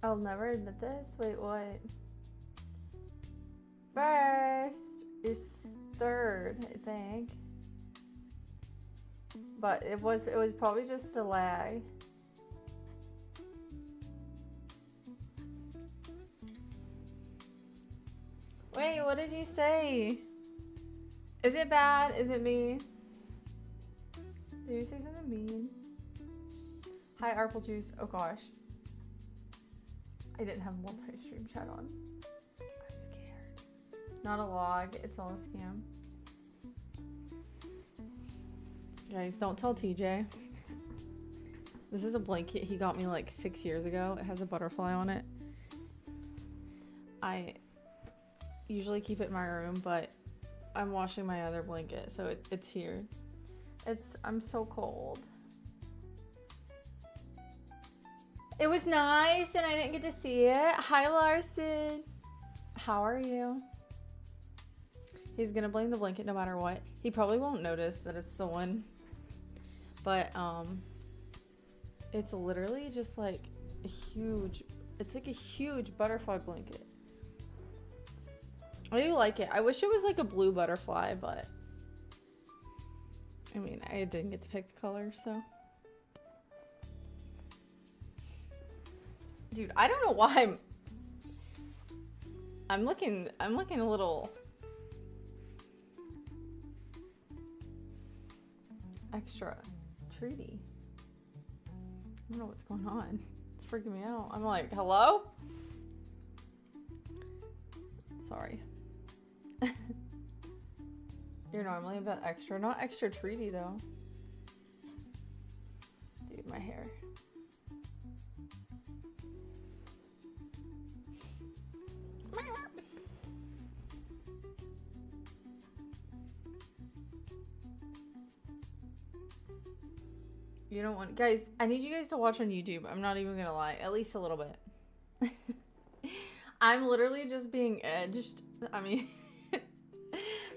I'll never admit this. Wait, what? First. You're third, I think. But it was probably just a lag. Wait, what did you say? Is it bad? Is it me? Did you say something mean? Hi, Arple Juice. Oh gosh. I didn't have multi-stream chat on. I'm scared. Not a log. It's all a scam. Guys, don't tell TJ. This is a blanket he got me like 6 years ago. It has a butterfly on it. I usually keep it in my room, but I'm washing my other blanket, so it's here. I'm so cold. It was nice and I didn't get to see it. Hi, Larson. How are you? He's gonna blame the blanket no matter what. He probably won't notice that it's the one. But it's literally just like a huge, it's like a huge butterfly blanket. I do like it. I wish it was like a blue butterfly, but I mean, I didn't get to pick the color, so. Dude, I don't know why I'm looking a little extra treaty. I don't know what's going on. It's freaking me out. I'm like, hello? Sorry. You're normally a bit extra. Not extra treaty, though. Dude, my hair. You don't want... Guys, I need you guys to watch on YouTube. I'm not even gonna lie. At least a little bit. I'm literally just being edged. I mean...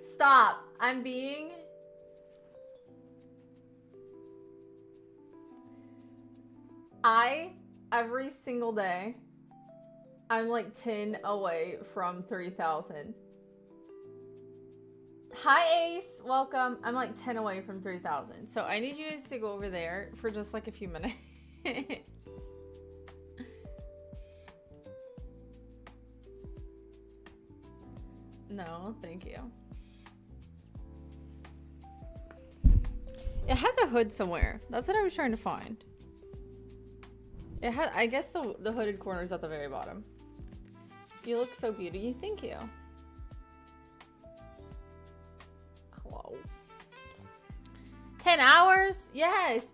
Stop. I'm being... every single day, I'm like 10 away from 3,000. Hi, Ace. Welcome. I'm like 10 away from 3,000. So I need you guys to go over there for just like a few minutes. No, thank you. It has a hood somewhere. That's what I was trying to find. It has, I guess the hooded corner is at the very bottom. You look so beautiful. Thank you. Hello. 10 hours? Yes.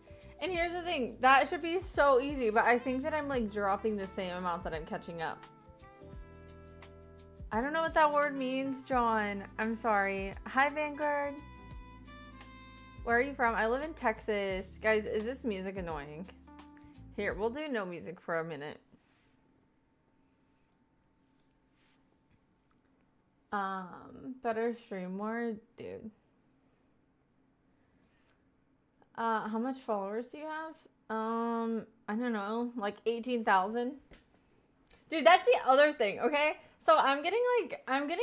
And here's the thing. That should be so easy, but I think that I'm like dropping the same amount that I'm catching up. I don't know what that word means, John. I'm sorry. Hi, Vanguard. Where are you from? I live in Texas. Guys, is this music annoying? Here, we'll do no music for a minute. Better stream more, dude. How much followers do you have? I don't know, like 18,000. Dude, that's the other thing, okay? So I'm getting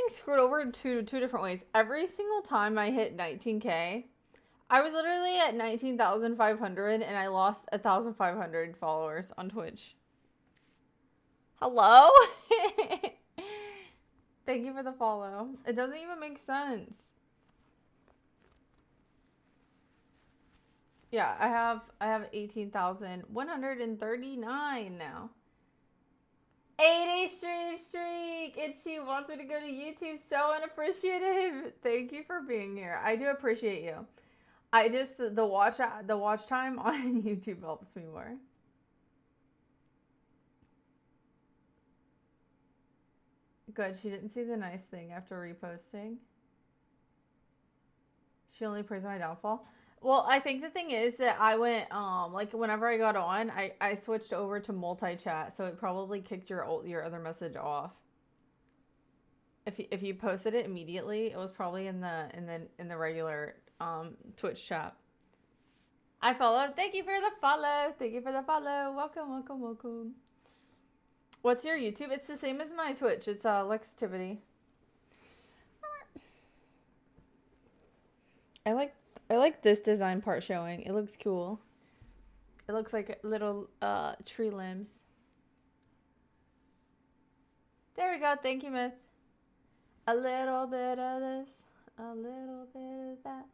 screwed over two different ways. Every single time I hit 19K, I was literally at 19,500 and I lost 1,500 followers on Twitch. Hello? Thank you for the follow. It doesn't even make sense. Yeah, I have 18,139 now. 80 stream streak. Itchy wants me to go to YouTube. So unappreciative. Thank you for being here. I do appreciate you. I just the watch time on YouTube helps me more. Good. She didn't see the nice thing after reposting. She only praised my downfall. Well, I think the thing is that I went, like whenever I got on, I switched over to multi-chat, so it probably kicked your other message off. If you posted it immediately, it was probably in the regular Twitch chat. I followed. Thank you for the follow. Thank you for the follow. Welcome, welcome, welcome. What's your YouTube? It's the same as my Twitch. It's Lexativity. I like this design part showing. It looks cool. It looks like little tree limbs. There we go. Thank you, Myth. A little bit of this, a little bit of that.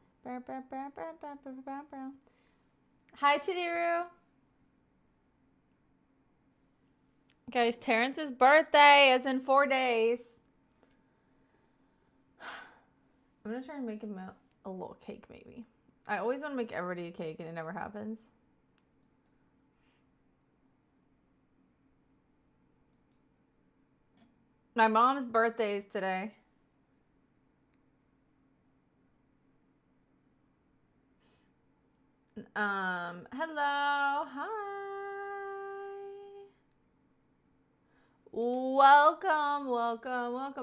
Hi, Chidiru. Guys, Terrence's birthday is in 4 days. I'm gonna try and make him a little cake, maybe. I always want to make everybody a cake, and it never happens. My mom's birthday is today. Hello, hi. Welcome.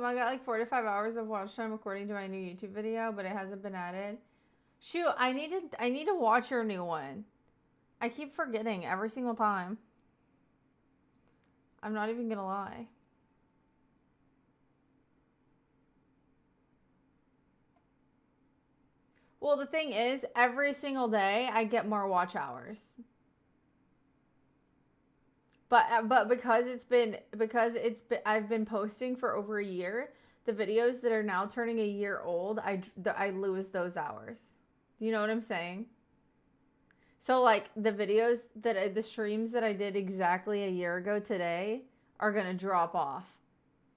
I got like 4 to 5 hours of watch time according to my new YouTube video, but it hasn't been added. Shoot, I need to watch your new one. I keep forgetting every single time. I'm not even gonna lie. Well, the thing is, every single day I get more watch hours. But because I've been posting for over a year, the videos that are now turning a year old, I lose those hours. You know what I'm saying? So like the streams that I did exactly a year ago today are gonna drop off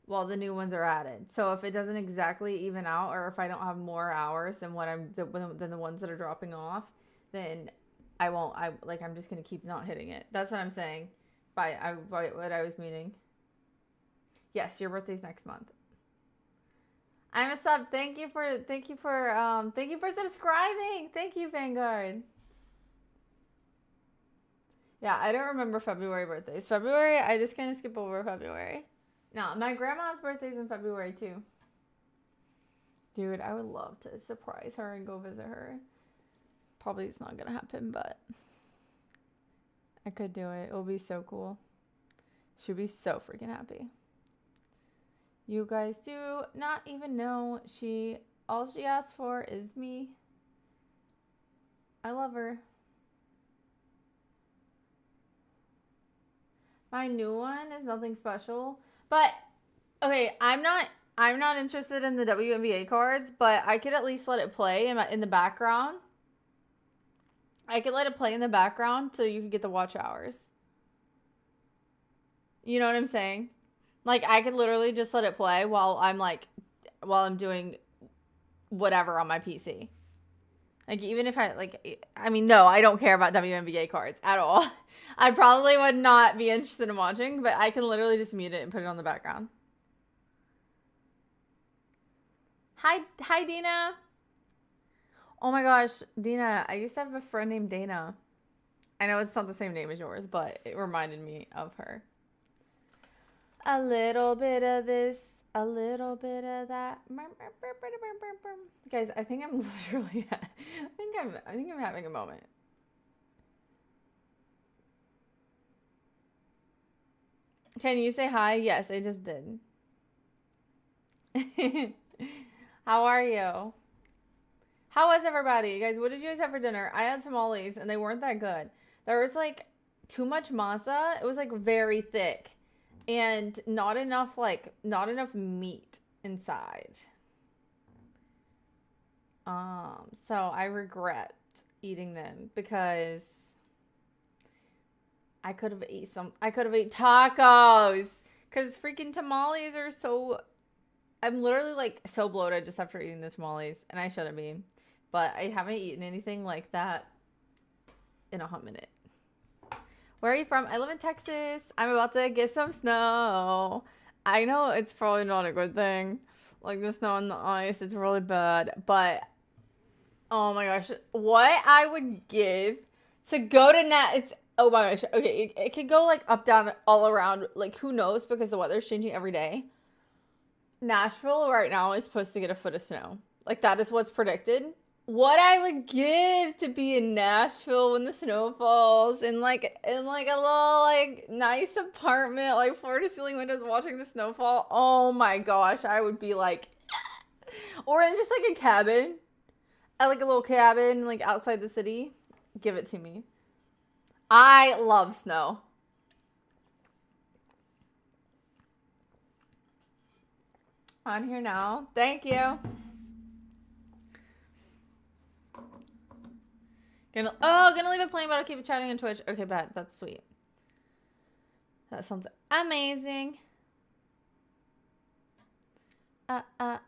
while the new ones are added. So if it doesn't exactly even out, or if I don't have more hours than than the ones that are dropping off, then I'm just gonna keep not hitting it. That's what I'm saying. By what I was meaning. Yes, your birthday's next month. I'm a sub. Thank you for subscribing. Thank you, Vanguard. Yeah, I don't remember February birthdays. February, I just kind of skip over February. No, my grandma's birthday's in February too. Dude, I would love to surprise her and go visit her. Probably it's not gonna happen, but I could do it. It will be so cool. She'll be so freaking happy. You guys do not even know all she asked for is me. I love her. My new one is nothing special, but okay, I'm not interested in the WNBA cards, but I could at least let it play in the background. I could let it play in the background so you could get the watch hours. You know what I'm saying? Like, I could literally just let it play while I'm doing whatever on my PC. Like, even if no, I don't care about WNBA cards at all. I probably would not be interested in watching, but I can literally just mute it and put it on the background. Hi, Dina. Oh my gosh, Dina, I used to have a friend named Dana. I know it's not the same name as yours, but it reminded me of her. A little bit of this, a little bit of that. Guys, I think I'm literally I think I'm having a moment. Can you say hi? Yes, I just did. How are you? How was everybody? Guys, what did you guys have for dinner? I had tamales and they weren't that good. There was like too much masa. It was like very thick and not enough meat inside. So I regret eating them because I could have ate tacos because freaking tamales are so, I'm literally like so bloated just after eating the tamales, and I shouldn't be. But I haven't eaten anything like that in a hot minute. Where are you from? I live in Texas. I'm about to get some snow. I know it's probably not a good thing. Like the snow and the ice, it's really bad. But, oh my gosh. What I would give to go to it's, oh my gosh. Okay, it could go like up, down, all around. Like who knows because the weather's changing every day. Nashville right now is supposed to get a foot of snow. Like that is what's predicted. what I would give to be in Nashville when the snow falls in like a little like nice apartment, like floor to ceiling windows watching the snow fall. Oh my gosh, I would be like or in just like a cabin. At like a little cabin like outside the city. Give it to me. I love snow. On here now. Thank you. Gonna leave it playing, but I'll keep it chatting on Twitch. Okay, bet. That's sweet. That sounds amazing.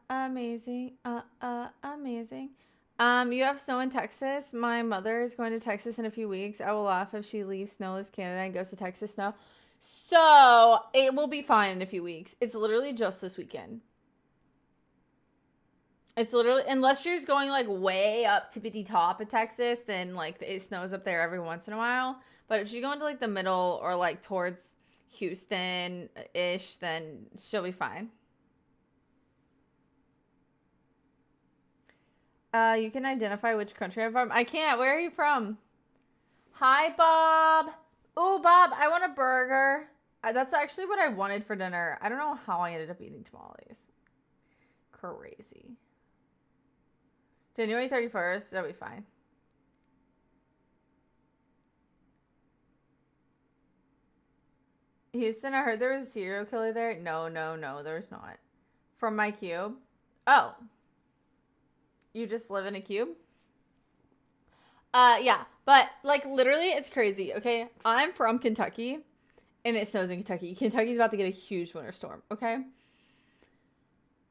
Amazing. Amazing. You have snow in Texas. My mother is going to Texas in a few weeks. I will laugh if she leaves snowless Canada and goes to Texas snow. So it will be fine in a few weeks. It's literally just this weekend. It's literally, unless you're just going like way up to the top of Texas, then like it snows up there every once in a while. But if you go into like the middle or like towards Houston-ish, then she'll be fine. You can identify which country I'm from. I can't. Where are you from? Hi, Bob. Ooh, Bob, I want a burger. That's actually what I wanted for dinner. I don't know how I ended up eating tamales. Crazy. January 31st. That'll be fine. Houston, I heard there was a serial killer there. No, there's not. From my cube. Oh. You just live in a cube? Yeah. But, like, literally, it's crazy, okay? I'm from Kentucky, and it snows in Kentucky. Kentucky's about to get a huge winter storm, okay?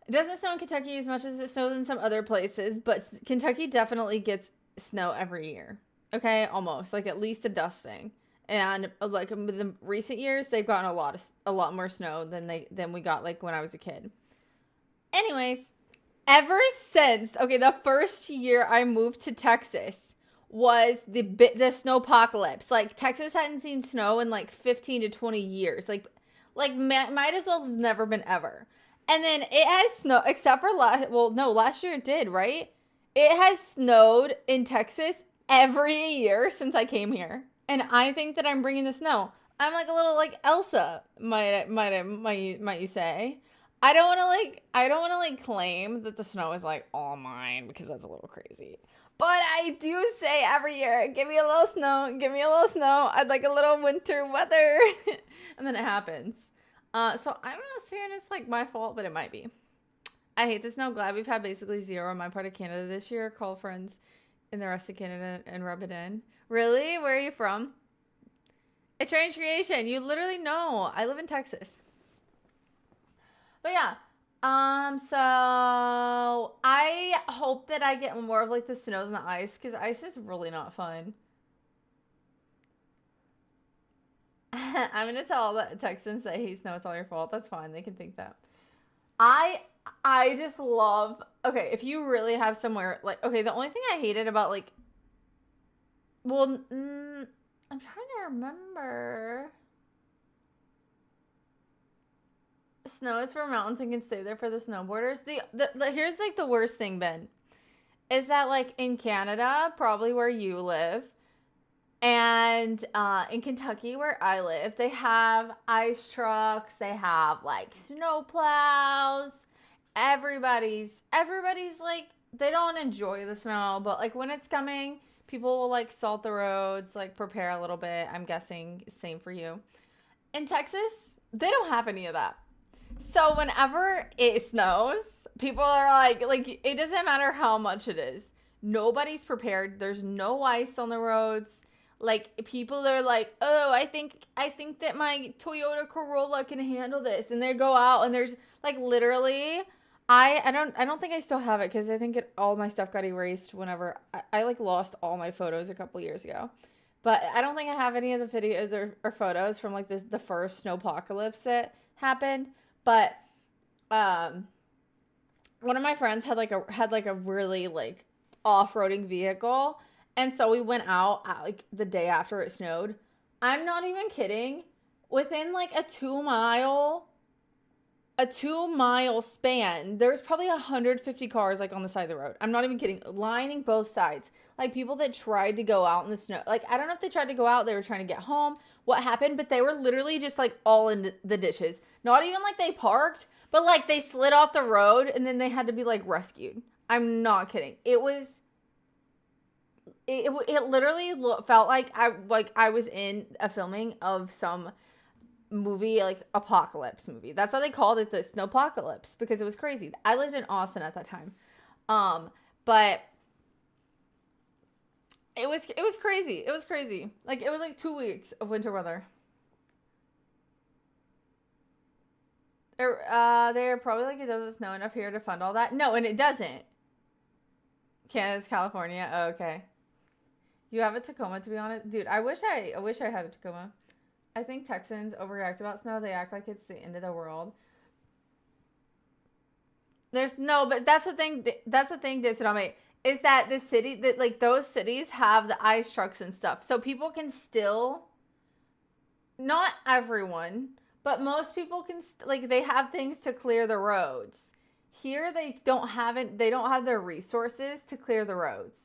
It doesn't snow in Kentucky as much as it snows in some other places, but Kentucky definitely gets snow every year, okay? Almost. Like, at least a dusting. And, like, in the recent years, they've gotten a lot more snow than we got, like, when I was a kid. Anyways, ever since, okay, the first year I moved to Texas was the snowpocalypse. Like, Texas hadn't seen snow in, like, 15 to 20 years. Like might as well have never been ever. And then it has snowed, except for last year it did, right? It has snowed in Texas every year since I came here. And I think that I'm bringing the snow. I'm like a little, like, Elsa, might you say. I don't want to like claim that the snow is like all mine because that's a little crazy. But I do say every year, give me a little snow, give me a little snow. I'd like a little winter weather. And then it happens. So I'm not saying it's like my fault, but it might be. I hate the snow. Glad we've had basically zero in my part of Canada this year. Call friends in the rest of Canada and rub it in. Really? Where are you from? A strange creation. You literally know. I live in Texas. But yeah, so I hope that I get more of like the snow than the ice, because ice is really not fun. I'm gonna tell all the Texans that hate snow, it's all your fault. That's fine. They can think that. I just love, okay, if you really have somewhere like, okay, the only thing I hated about like, well, I'm trying to remember. Snow is for mountains and can stay there for the snowboarders. Here's like the worst thing, Ben, is that like in Canada, probably where you live, and in Kentucky where I live, they have ice trucks, they have like snow plows. Everybody's like, they don't enjoy the snow, but like when it's coming, people will like salt the roads, like prepare a little bit. I'm guessing same for you. In Texas, they don't have any of that. So whenever it snows, people are like it doesn't matter how much it is. Nobody's prepared. There's no ice on the roads. Like, people are like, "Oh, I think that my Toyota Corolla can handle this." And they go out and there's like literally I don't think I still have it, because I think all my stuff got erased whenever I like lost all my photos a couple years ago. But I don't think I have any of the videos or photos from like the first snowpocalypse that happened. But one of my friends had like a really like off-roading vehicle, and so we went out like the day after it snowed. I'm not even kidding. Within like a 2 mile a 2 mile span, there was probably 150 cars like on the side of the road. I'm not even kidding, lining both sides. Like people that tried to go out in the snow. Like I don't know if they tried to go out, they were trying to get home, what happened, but they were literally just like all in the ditches. Not even like they parked, but like they slid off the road and then they had to be like rescued. I'm not kidding. It literally felt like I was in a filming of some movie, like apocalypse movie. That's why they called it the Snowpocalypse, because it was crazy. I lived in Austin at that time. But it was crazy. It was crazy. Like it was like 2 weeks of winter weather. They're probably like, it doesn't snow enough here to fund all that. No, and it doesn't. Canada's California. Oh, okay. You have a Tacoma, to be honest. Dude, I wish I had a Tacoma. I think Texans overreact about snow. They act like it's the end of the world. But that's the thing. That's the thing that's on me, is that the city, that like those cities have the ice trucks and stuff. So people can still, not everyone, but most people can, like they have things to clear the roads. Here they don't have it. They don't have the resources to clear the roads.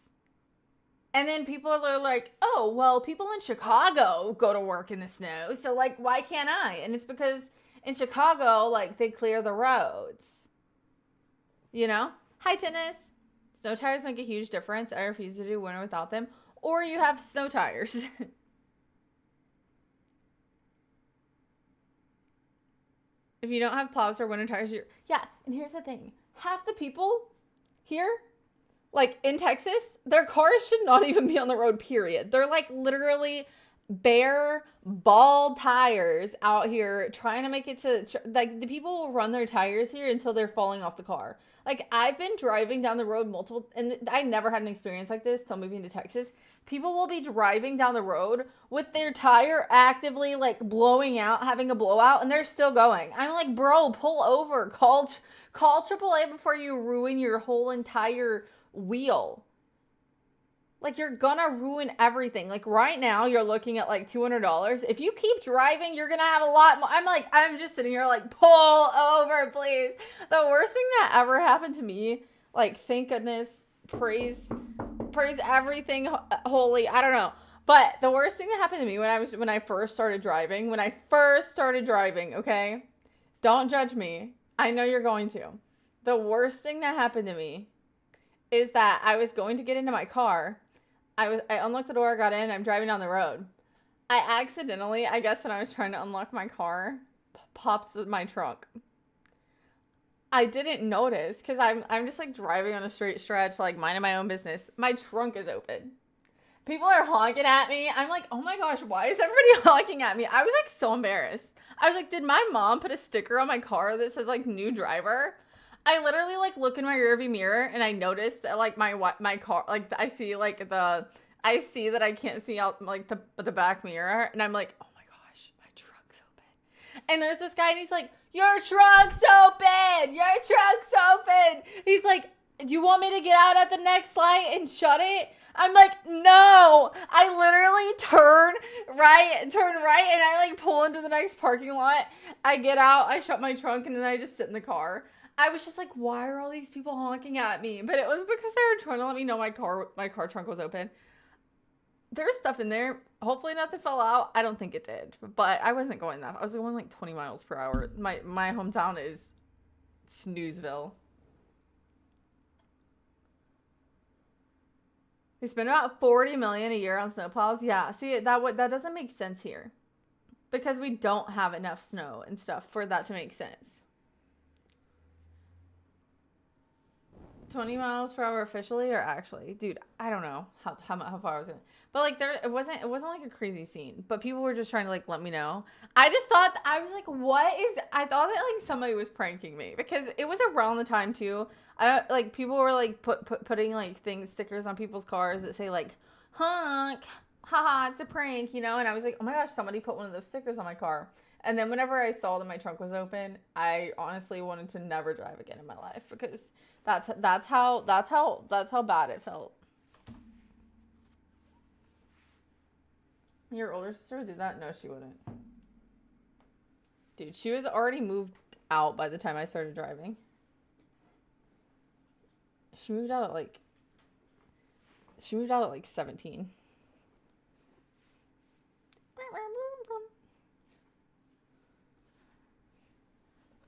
And then people are like, oh, well, people in Chicago go to work in the snow, so, like, why can't I? And it's because in Chicago, like, they clear the roads. You know? Hi, tennis. Snow tires make a huge difference. I refuse to do winter without them. Or you have snow tires. If you don't have plows or winter tires, yeah, and here's the thing. Half the people here, like in Texas, their cars should not even be on the road, period. They're like literally bare, bald tires out here trying to make it to, like the people will run their tires here until they're falling off the car. Like I've been driving down the road multiple, and I never had an experience like this till moving to Texas. People will be driving down the road with their tire actively like blowing out, having a blowout, and they're still going. I'm like, bro, pull over, call AAA before you ruin your whole entire wheel. Like you're gonna ruin everything. Like right now you're looking at like $200. If you keep driving, you're gonna have a lot more. I'm just sitting here like, pull over, please. The worst thing that ever happened to me, like thank goodness, praise everything holy, I don't know. But the worst thing that happened to me when I first started driving, okay? Don't judge me. I know you're going to. The worst thing that happened to me is that I was going to get into my car. I unlocked the door, got in, I'm driving down the road. I accidentally, I guess when I was trying to unlock my car, popped my trunk. I didn't notice because I'm just like driving on a straight stretch, like minding my own business. My trunk is open. People are honking at me. I'm like, oh my gosh, why is everybody honking at me? I was like so embarrassed. I was like, did my mom put a sticker on my car that says like new driver? I literally like look in my rearview mirror and I noticed that like my car, like I see that I can't see out like the back mirror, and I'm like, oh my gosh, my trunk's open. And there's this guy and he's like, your trunk's open! Your trunk's open! He's like, you want me to get out at the next light and shut it? I'm like, no! I literally turn right, and I like pull into the next parking lot. I get out, I shut my trunk, and then I just sit in the car. I was just like, why are all these people honking at me? But it was because they were trying to let me know my car trunk was open. There's stuff in there. Hopefully nothing fell out. I don't think it did. But I wasn't going that. I was going like 20 miles per hour. My hometown is Snoozeville. They spend about $40 million a year on snowplows. Yeah, see, that doesn't make sense here. Because we don't have enough snow and stuff for that to make sense. 20 miles per hour officially or actually? Dude, I don't know how far I was going. But like it wasn't like a crazy scene. But people were just trying to like let me know. I just thought, I was like, I thought that like somebody was pranking me. Because it was around the time too. People were like putting like stickers on people's cars that say like, honk, haha, it's a prank, you know? And I was like, oh my gosh, somebody put one of those stickers on my car. And then whenever I saw that my trunk was open, I honestly wanted to never drive again in my life because that's how bad it felt. Your older sister would do that? No, she wouldn't. Dude, she was already moved out by the time I started driving. She moved out at like 17.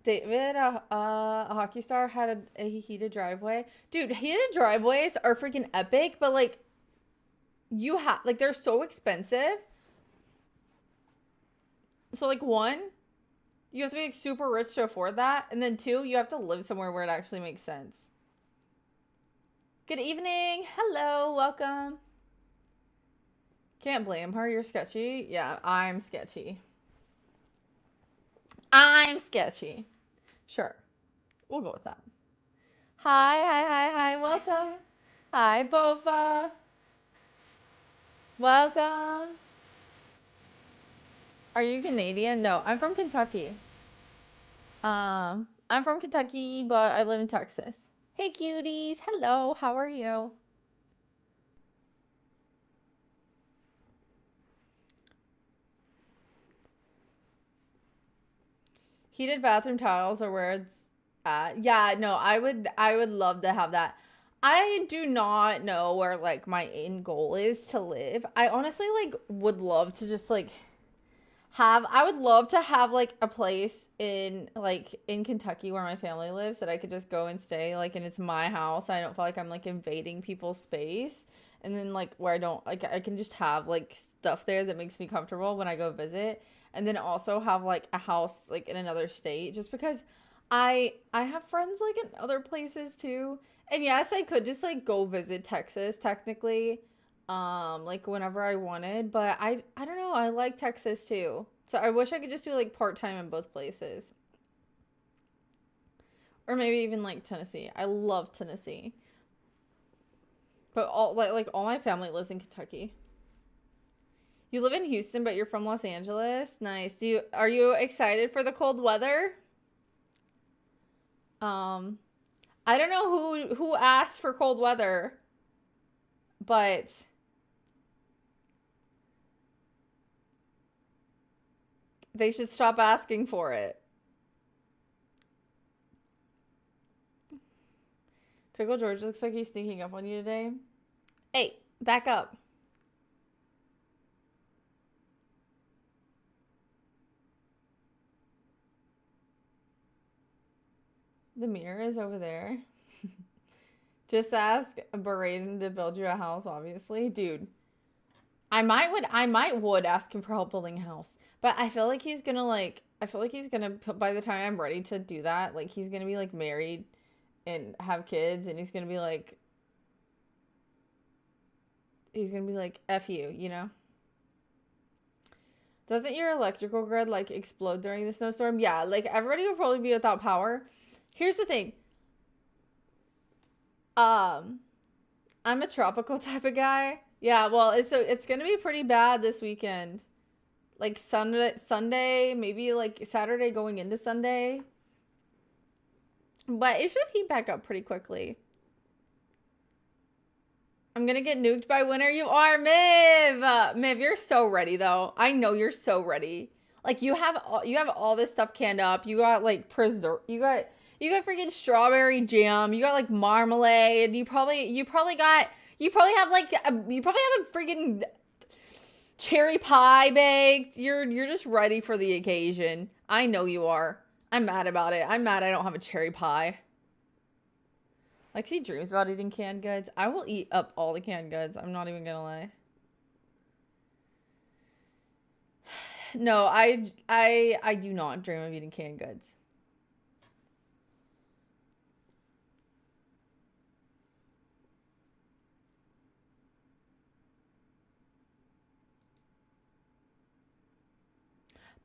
David, a hockey star, had a heated driveway. Dude, heated driveways are freaking epic, but like, you have, like, they're so expensive. So, like, one, you have to be like super rich to afford that. And then two, you have to live somewhere where it actually makes sense. Good evening. Hello. Welcome. Can't blame her. You're sketchy. Yeah, I'm sketchy. I'm sketchy. Sure. We'll go with that. Hi. Welcome. Hi, Bofa. Welcome. Are you Canadian? No, I'm from Kentucky. I'm from Kentucky, but I live in Texas. Hey, cuties. Hello. How are you? Heated bathroom tiles are where it's at. Yeah, no, I would love to have that. I do not know where like my end goal is to live. I honestly like would love to just like I would love to have like a place in Kentucky where my family lives that I could just go and stay like, and it's my house. I don't feel like I'm like invading people's space. And then like where I don't like, I can just have like stuff there that makes me comfortable when I go visit. And then also have like a house like in another state, just because I have friends like in other places too. And yes, I could just like go visit Texas technically, like whenever I wanted, but I don't know, I like Texas too. So I wish I could just do like part-time in both places. Or maybe even like Tennessee. I love Tennessee. But like all my family lives in Kentucky. You live in Houston, but you're from Los Angeles. Nice. Are you excited for the cold weather? Um, I don't know who asked for cold weather, but they should stop asking for it. Pickle George looks like he's sneaking up on you today. Hey, back up. The mirror is over there. Just ask Braden to build you a house, obviously. Dude, I might would ask him for help building a house. But I feel like he's gonna by the time I'm ready to do that, like he's gonna be like married and have kids, and he's gonna be like F you, you know? Doesn't your electrical grid like explode during the snowstorm? Yeah, like everybody will probably be without power. Here's the thing. I'm a tropical type of guy. Yeah, well, it's gonna be pretty bad this weekend. Like Sunday, maybe like Saturday going into Sunday. But it should heat back up pretty quickly. I'm gonna get nuked by winter. You are, Miv. Miv, you're so ready though. I know you're so ready. Like you have all this stuff canned up. You got like you got freaking strawberry jam. You got like marmalade. You probably have a freaking cherry pie baked. You're just ready for the occasion. I know you are. I'm mad about it. I'm mad I don't have a cherry pie. Lexi dreams about eating canned goods. I will eat up all the canned goods. I'm not even gonna lie. No, I do not dream of eating canned goods.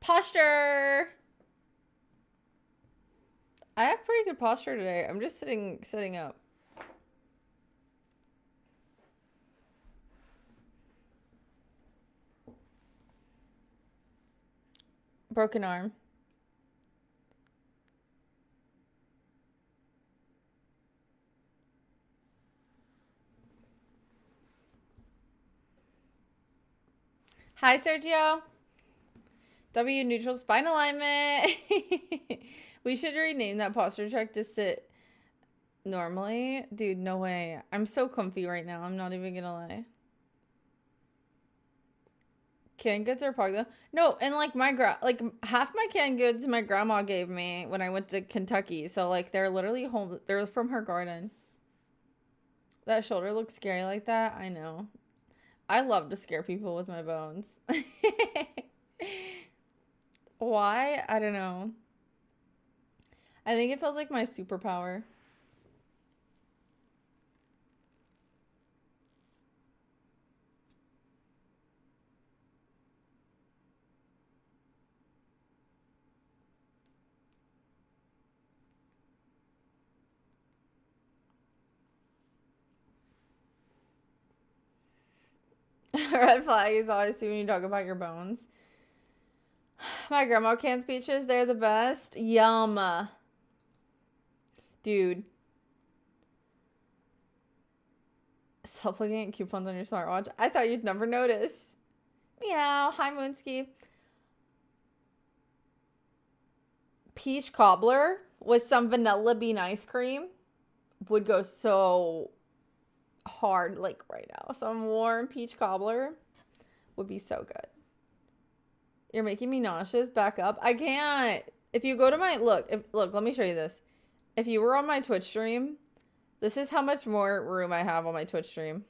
Posture. I have pretty good posture today. I'm just sitting up. Broken arm. Hi, Sergio. W neutral spine alignment. We should rename that posture check to sit normally. Dude, no way. I'm so comfy right now. I'm not even gonna lie. Canned goods are pog though. No, and like half my canned goods my grandma gave me when I went to Kentucky. So like they're literally home. They're from her garden. That shoulder looks scary like that. I know. I love to scare people with my bones. Why? I don't know. I think it feels like my superpower. Red flag is always when you talk about your bones. My grandma cans peaches. They're the best. Yum. Dude. Stop looking at coupons on your smartwatch. I thought you'd never notice. Meow. Hi, Moonski. Peach cobbler with some vanilla bean ice cream would go so hard like right now. Some warm peach cobbler would be so good. You're making me nauseous. Back up. I can't. If you go to my look, let me show you this. If you were on my Twitch stream, this is how much more room I have on my Twitch stream.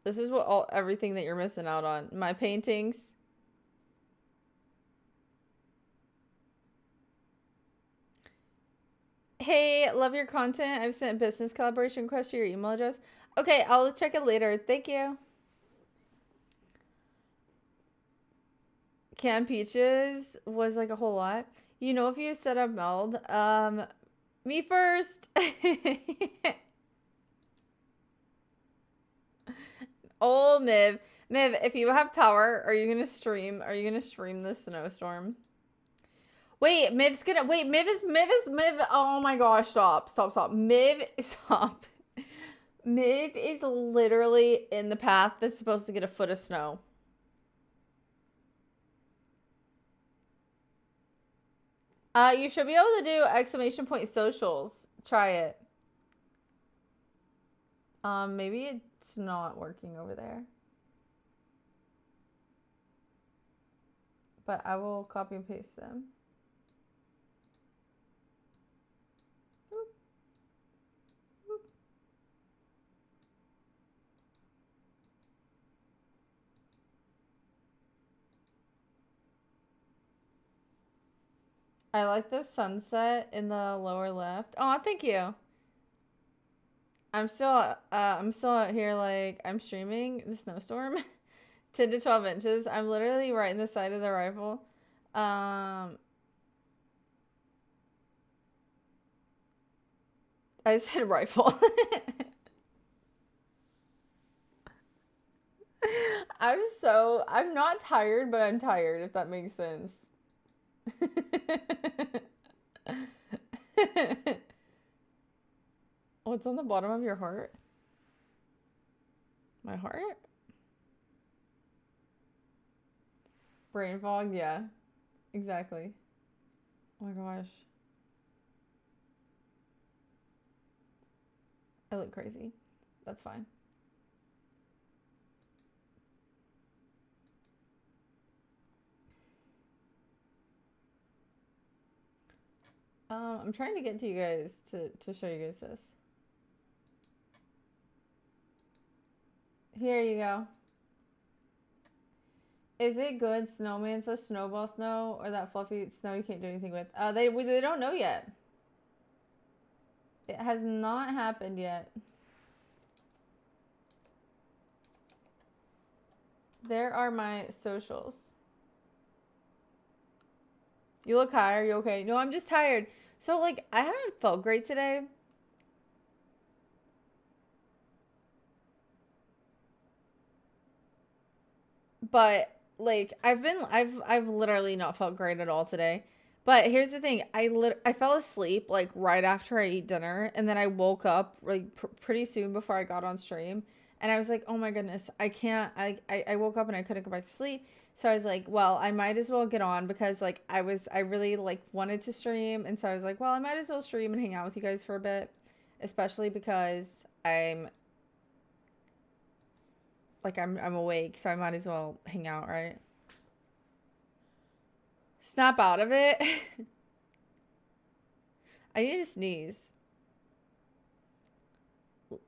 This is what everything that you're missing out on. My paintings. Hey, love your content. I've sent a business collaboration request to your email address. Okay, I'll check it later. Thank you. Canned peaches was like a whole lot. You know, if you set up meld, me first. Oh, Miv. Miv, if you have power, are you gonna stream the snowstorm? Wait, Miv is, oh my gosh, stop. Miv, stop. Miv is literally in the path that's supposed to get a foot of snow. You should be able to do exclamation point socials. Try it. Maybe it's not working over there. But I will copy and paste them. I like the sunset in the lower left. Oh, thank you. I'm still out here like I'm streaming the snowstorm. 10 to 12 inches. I'm literally right in the side of the rifle. I said rifle. I'm not tired, but I'm tired, if that makes sense. What's on the bottom of your heart? My heart? Brain fog? Yeah. Exactly. Oh my gosh. I look crazy. That's fine. I'm trying to get to you guys to show you guys this. Here you go. Is it good snowman says snowball snow or that fluffy snow you can't do anything with? They don't know yet. It has not happened yet. There are my socials. You look high. Are you okay? No, I'm just tired. So, like, I haven't felt great today. But, like, I've literally not felt great at all today. But here's the thing. I fell asleep, like, right after I ate dinner. And then I woke up, like, pretty soon before I got on stream. And I was like, oh my goodness, I can't. I woke up and I couldn't go back to sleep. So I was like, well, I might as well get on because like I really like wanted to stream. And so I was like, well, I might as well stream and hang out with you guys for a bit, especially because I'm awake. So I might as well hang out, right? Snap out of it. I need to sneeze.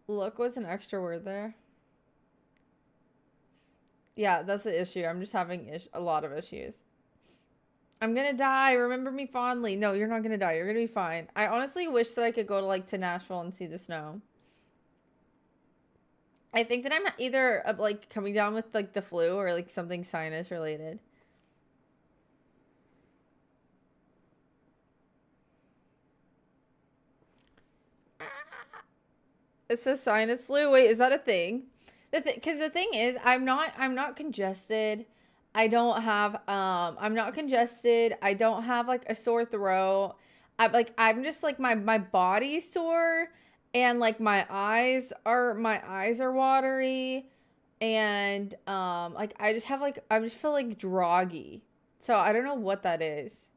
Look was an extra word there. Yeah, that's the issue. I'm just having a lot of issues. I'm gonna die. Remember me fondly. No, you're not gonna die. You're gonna be fine. I honestly wish that I could go to like to Nashville and see the snow. I think that I'm either like coming down with like the flu or like something sinus related. It says sinus flu. Wait, is that a thing? Because the thing is, I'm not congested. I'm not congested. I don't have like a sore throat. I'm just like my body's sore and like my eyes are watery and like I just feel like droggy. So I don't know what that is.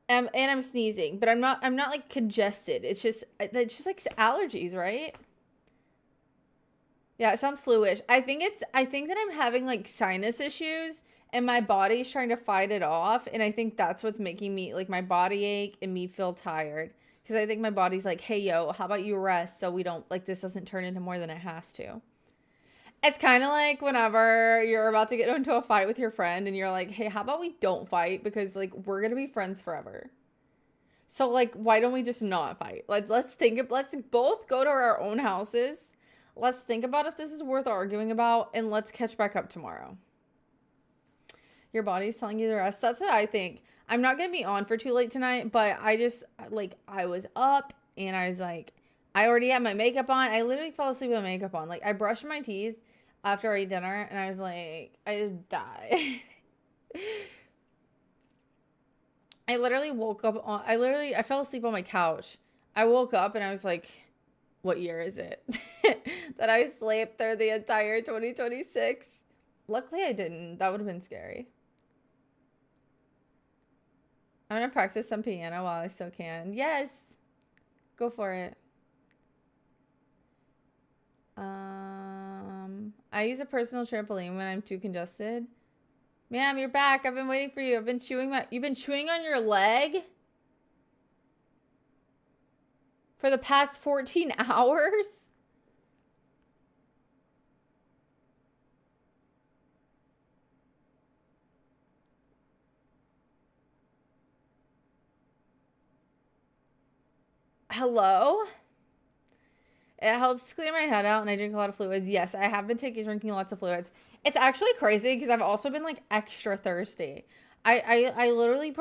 And I'm sneezing, but I'm not like congested. It's just like allergies, right? Yeah, it sounds fluish. I think that I'm having like sinus issues and my body's trying to fight it off, and I think that's what's making me like my body ache and me feel tired because I think my body's like, "Hey yo, how about you rest so we don't like this doesn't turn into more than it has to." It's kind of like whenever you're about to get into a fight with your friend and you're like, hey, how about we don't fight because like we're going to be friends forever. So like, why don't we just not fight? Let's both go to our own houses. Let's think about if this is worth arguing about and let's catch back up tomorrow. Your body's telling you to rest. That's what I think. I'm not going to be on for too late tonight, but I just like, I was up and I was like, I already had my makeup on. I literally fell asleep with makeup on. Like I brushed my teeth after I ate dinner and I was like, I just died. I literally woke up on, I fell asleep on my couch. I woke up and I was like, what year is it? That I slept through the entire 2026. Luckily I didn't. That would have been scary. I'm going to practice some piano while I still can. Yes. Go for it. I use a personal trampoline when I'm too congested. Ma'am, you're back. I've been waiting for you. You've been chewing on your leg for the past 14 hours? Hello? It helps clear my head out and I drink a lot of fluids. Yes, I have been drinking lots of fluids. It's actually crazy because I've also been like extra thirsty. I literally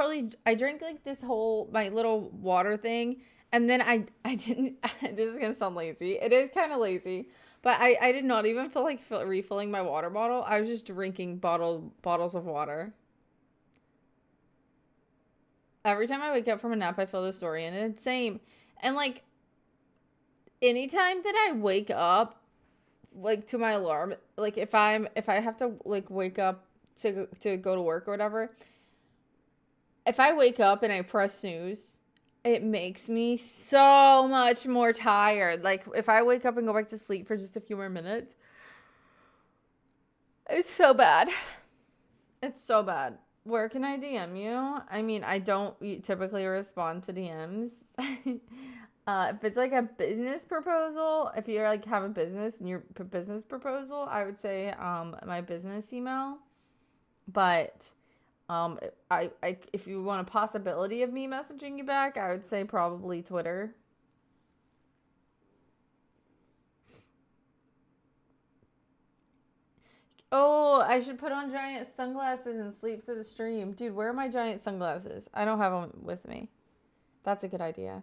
I drank like this whole, my little water thing. And then I didn't, this is going to sound lazy. It is kind of lazy. But I did not even feel like refilling my water bottle. I was just drinking bottles of water. Every time I wake up from a nap, I feel disoriented. Same. And like, anytime that I wake up, like to my alarm, like if I have to like wake up to go to work or whatever, if I wake up and I press snooze, it makes me so much more tired. Like if I wake up and go back to sleep for just a few more minutes, it's so bad. It's so bad. Where can I DM you? I mean, I don't typically respond to DMs. If it's like a business proposal, if you like have a business and your business proposal, I would say my business email. But if you want a possibility of me messaging you back, I would say probably Twitter. Oh, I should put on giant sunglasses and sleep through the stream. Dude, where are my giant sunglasses? I don't have them with me. That's a good idea.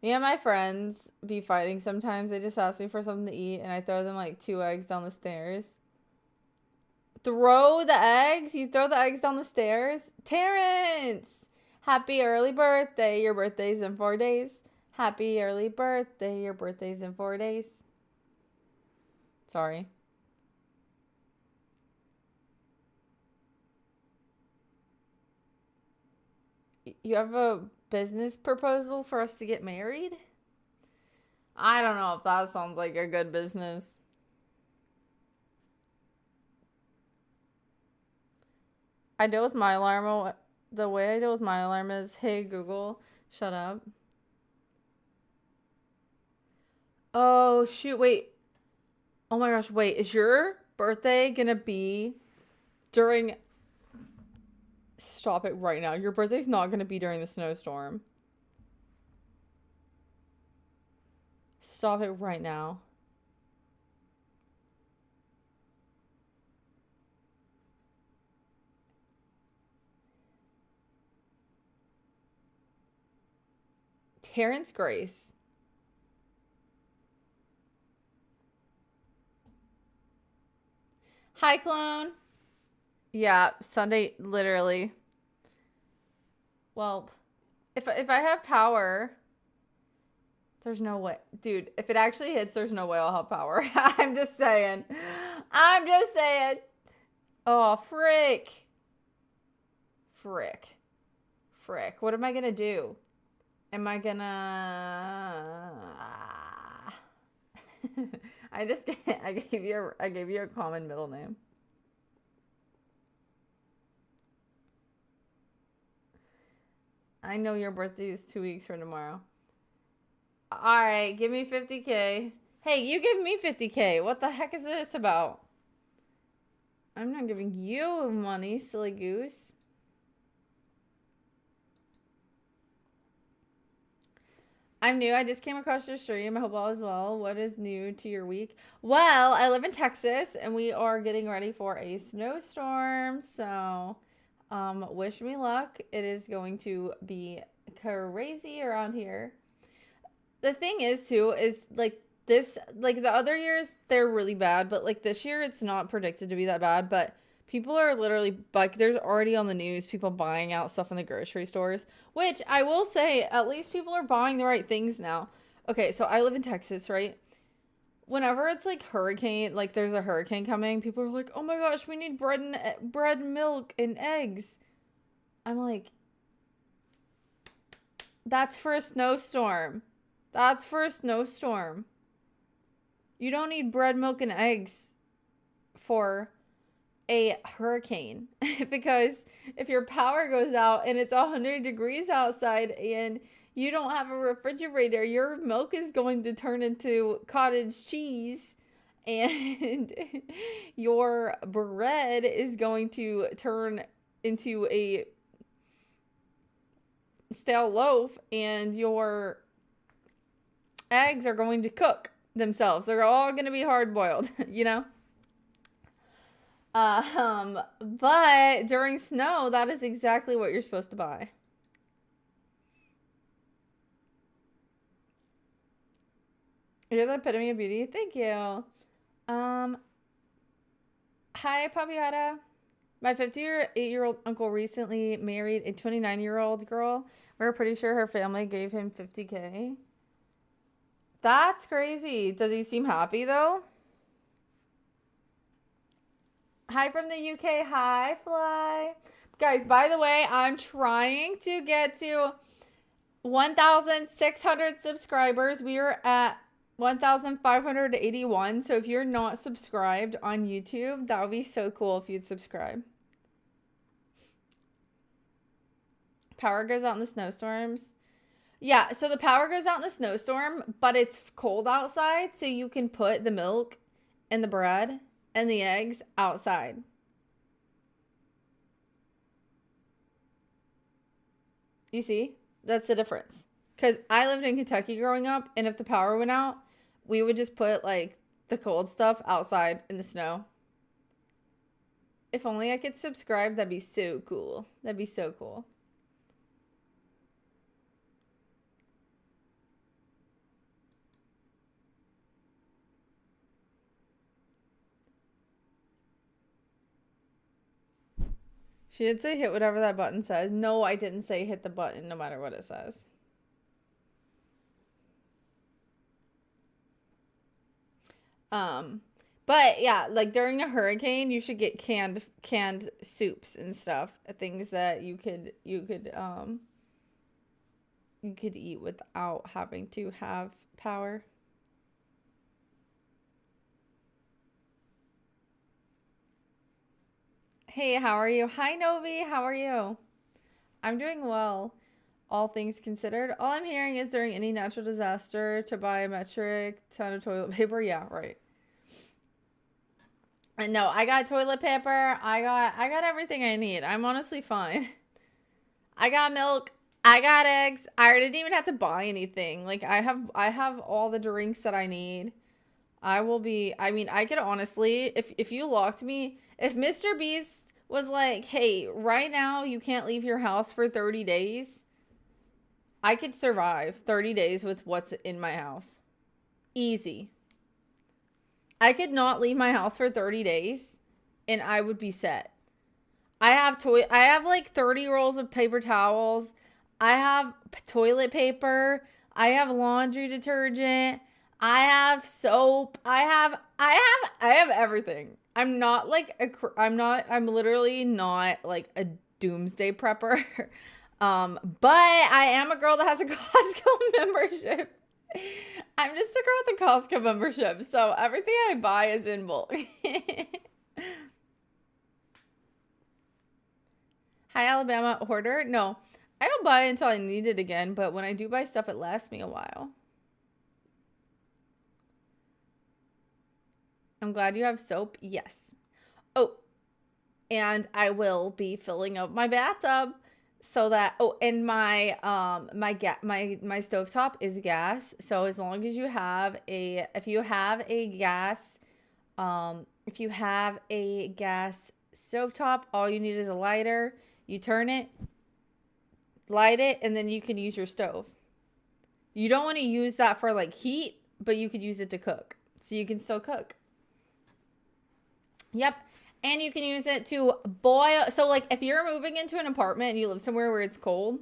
Me and my friends be fighting sometimes. They just ask me for something to eat, and I throw them like 2 eggs down the stairs. Throw the eggs? You throw the eggs down the stairs? Terrence! Happy early birthday. Your birthday's in 4 days. Happy early birthday. Your birthday's in 4 days. Sorry. You have a business proposal for us to get married? I don't know if that sounds like a good business. I deal with my alarm. The way I deal with my alarm is, hey, Google, shut up. Oh, shoot. Wait. Oh my gosh. Wait. Is your birthday going to be during. Stop it right now. Your birthday's not going to be during the snowstorm. Stop it right now. Terrence Grace. Hi, clone. Yeah, Sunday, literally. Well, if I have power, there's no way. Dude, if it actually hits, there's no way I'll have power. I'm just saying. I'm just saying. Oh, frick. Frick. Frick. What am I gonna do? Am I gonna... I gave you a common middle name. I know your birthday is 2 weeks from tomorrow. Alright, give me 50K. Hey, you give me 50K. What the heck is this about? I'm not giving you money, silly goose. I'm new. I just came across your stream. I hope all is well. What is new to your week? Well, I live in Texas, and we are getting ready for a snowstorm. So, wish me luck. It is going to be crazy around here. The thing is, too, is like this, like the other years, they're really bad, but like this year, it's not predicted to be that bad. But people are literally, like, there's already on the news people buying out stuff in the grocery stores, which I will say, at least people are buying the right things now. Okay, so I live in Texas, right? Whenever it's like hurricane, like there's a hurricane coming, people are like, oh my gosh, we need bread, milk, and eggs. I'm like, that's for a snowstorm. That's for a snowstorm. You don't need bread, milk, and eggs for a hurricane. Because if your power goes out and it's 100 degrees outside and you don't have a refrigerator, your milk is going to turn into cottage cheese and your bread is going to turn into a stale loaf and your eggs are going to cook themselves. They're all going to be hard boiled, you know? But during snow, that is exactly what you're supposed to buy. You're the epitome of beauty. Thank you. Hi, Papiata. My 58-year-old uncle recently married a 29-year-old girl. We're pretty sure her family gave him 50K. That's crazy. Does he seem happy, though? Hi from the UK. Hi, Fly. Guys, by the way, I'm trying to get to 1,600 subscribers. We are at 1,581. So if you're not subscribed on YouTube, that would be so cool if you'd subscribe. Power goes out in the snowstorms. Yeah, so the power goes out in the snowstorm, but it's cold outside, so you can put the milk and the bread and the eggs outside. You see? That's the difference. Because I lived in Kentucky growing up, and if the power went out, we would just put, like, the cold stuff outside in the snow. If only I could subscribe, that'd be so cool. That'd be so cool. She did say hit whatever that button says. No, I didn't say hit the button no matter what it says. Um, but yeah, like during a hurricane, you should get canned soups and stuff, things that you could eat without having to have power. Hey, how are you? Hi, Novi. How are you? I'm doing well. All things considered, all I'm hearing is during any natural disaster to buy a metric ton of toilet paper. Yeah, right. And no, I got toilet paper. I got everything I need. I'm honestly fine. I got milk. I got eggs. I didn't even have to buy anything. Like I have all the drinks that I need. I will be I mean, I could honestly if you locked me, if Mr. Beast was like, "Hey, right now you can't leave your house for 30 days." I could survive 30 days with what's in my house. Easy. I could not leave my house for 30 days and I would be set. I have like 30 rolls of paper towels. I have toilet paper. I have laundry detergent. I have soap. I have everything. I'm literally not like a doomsday prepper. But I am a girl that has a Costco membership. I'm just a girl with a Costco membership, so everything I buy is in bulk. Hi, Alabama hoarder. No, I don't buy until I need it again, but when I do buy stuff, it lasts me a while. I'm glad you have soap. Yes. Oh, and I will be filling up my bathtub so that and my stovetop is gas. So as long as you have a if you have a gas if you have a gas stovetop, all you need is a lighter. You turn it, light it, and then you can use your stove. You don't want to use that for like heat, but you could use it to cook. So you can still cook. Yep. And you can use it to boil. So like if you're moving into an apartment and you live somewhere where it's cold,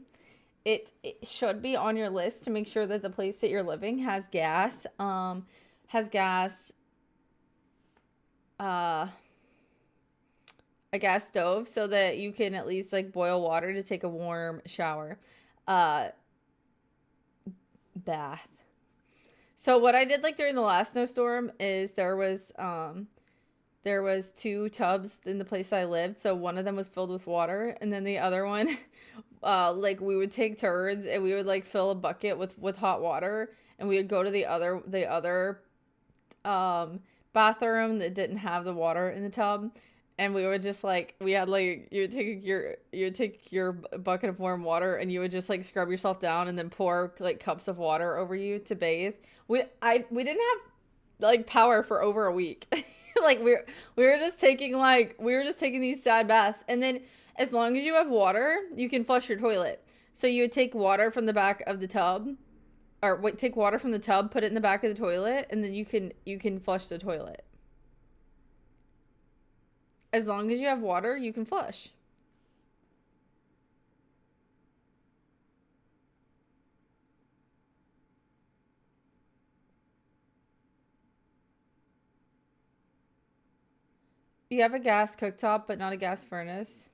it should be on your list to make sure that the place that you're living has gas. Has gas uh a gas stove so that you can at least like boil water to take a warm shower. Uh Bath. So what I did like during the last snowstorm is there was two tubs in the place I lived. So one of them was filled with water and then the other one like we would take turns and we would like fill a bucket with hot water and we would go to the other bathroom that didn't have the water in the tub and we would just like we had like you would take your bucket of warm water and you would just like scrub yourself down and then pour like cups of water over you to bathe. We didn't have like power for over a week. Like we were just taking these sad baths and then as long as you have water you can flush your toilet. So you would take water from the back of the tub or wait, take water from the tub, put it in the back of the toilet, and then you can flush the toilet. As long as you have water, you can flush. You have a gas cooktop, but not a gas furnace.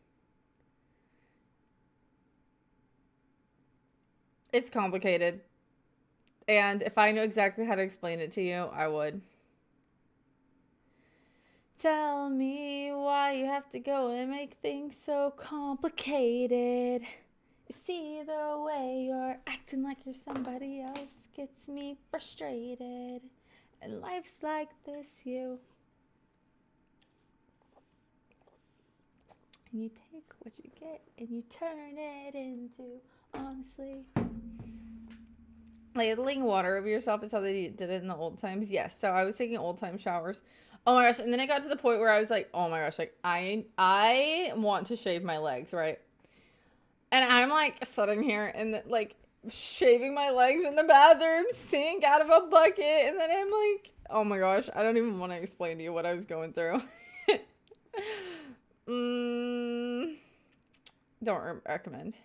It's complicated. And if I knew exactly how to explain it to you, I would. Tell me why you have to go and make things so complicated. You see the way you're acting like you're somebody else gets me frustrated. And life's like this, you. And you take what you get and you turn it into, honestly. Ladling water over yourself is how they did it in the old times. Yes, so I was taking old time showers. Oh my gosh, and then it got to the point where I was like, oh my gosh, like I want to shave my legs, right? And I'm like sitting here and like shaving my legs in the bathroom sink out of a bucket, and then I'm like, oh my gosh, I don't even want to explain to you what I was going through. Don't recommend.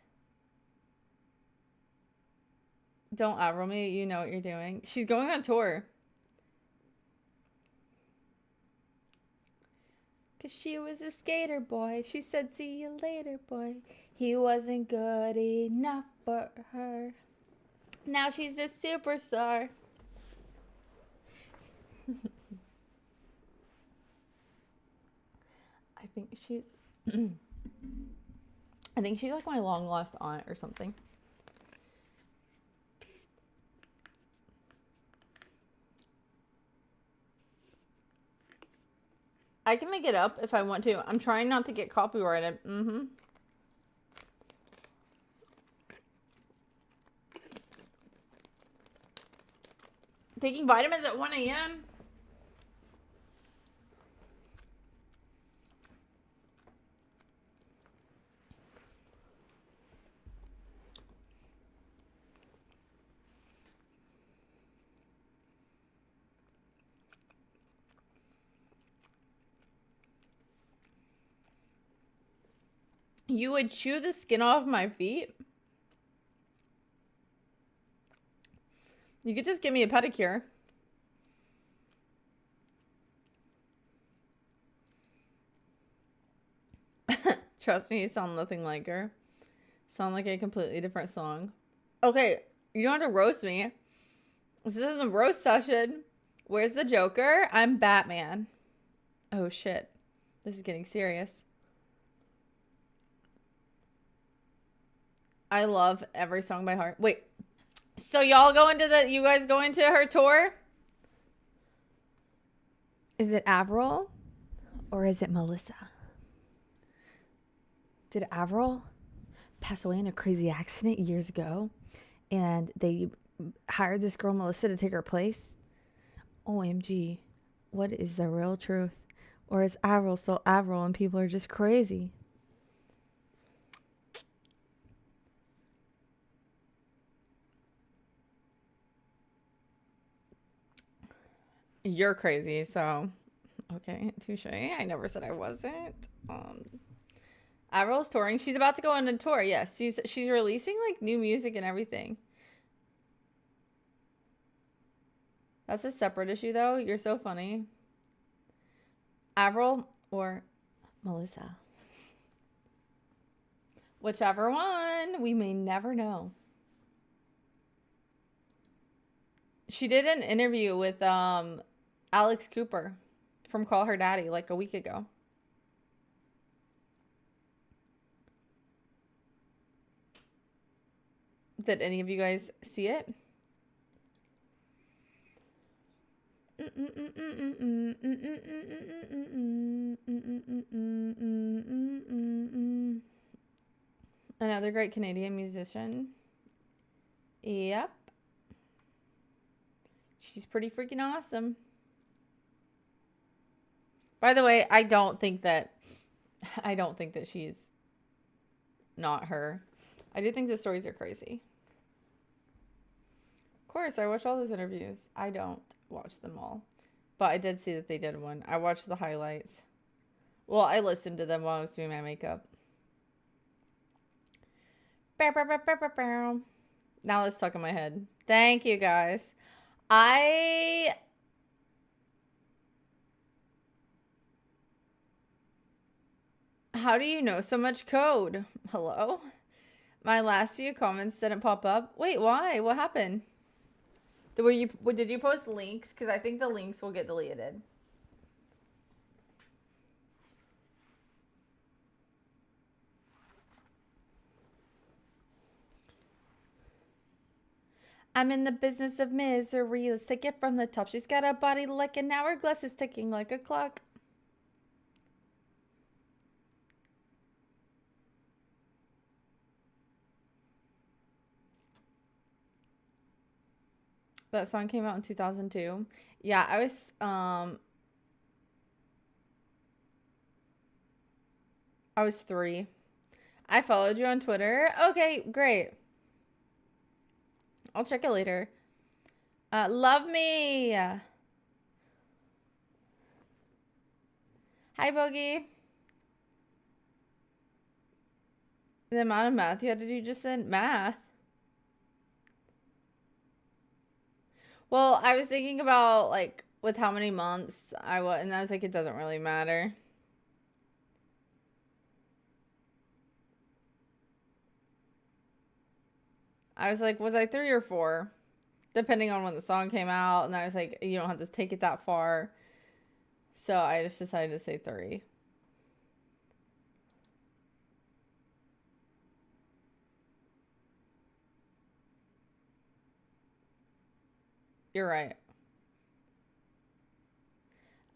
Don't avril me. You know what you're doing. She's going on tour. 'cause she was a skater boy. She said, see you later, boy. He wasn't good enough for her. Now she's a superstar. I think she's like my long lost aunt or something. I can make it up if I want to. I'm trying not to get copyrighted. Taking vitamins at 1 a.m. You would chew the skin off my feet? You could just give me a pedicure. Trust me, you sound nothing like her. Sound like a completely different song. Okay, you don't have to roast me. This isn't a roast session. Where's the Joker? I'm Batman. Oh shit. This is getting serious. I love every song by heart. Wait. So you guys going to her tour? Is it Avril or is it Melissa? Did Avril pass away in a crazy accident years ago and they hired this girl Melissa to take her place? OMG. What is the real truth? Or is Avril still Avril and people are just crazy? You're crazy, so okay, touche. I never said I wasn't. Avril's touring. She's about to go on a tour. Yes, she's releasing like new music and everything. That's a separate issue though. You're so funny. Avril or Melissa. Whichever one, we may never know. She did an interview with Alex Cooper from Call Her Daddy like a week ago. Did any of you guys see it? Another great Canadian musician. Yep. She's pretty freaking awesome. By the way, I don't think that she's not her. I do think the stories are crazy. Of course, I watch all those interviews. I don't watch them all. But I did see that they did one. I watched the highlights. Well, I listened to them while I was doing my makeup. Now let's talk in my head. Thank you, guys. How do you know so much code? Hello? My last few comments didn't pop up. Wait, why? What happened? Did you post links? Because I think the links will get deleted. I'm in the business of misery. Let's take it from the top. She's got a body like an hourglass, is ticking like a clock. That song came out in 2002. Yeah, I was 3. I followed you on Twitter. Okay, great. I'll check it later. Love me. Hi, Bogey. The amount of math you had to do just then? Math? Well, I was thinking about, like, with how many months I was, and I was like, it doesn't really matter. I was like, was I 3 or 4? Depending on when the song came out. And I was like, you don't have to take it that far. So I just decided to say 3. You're right.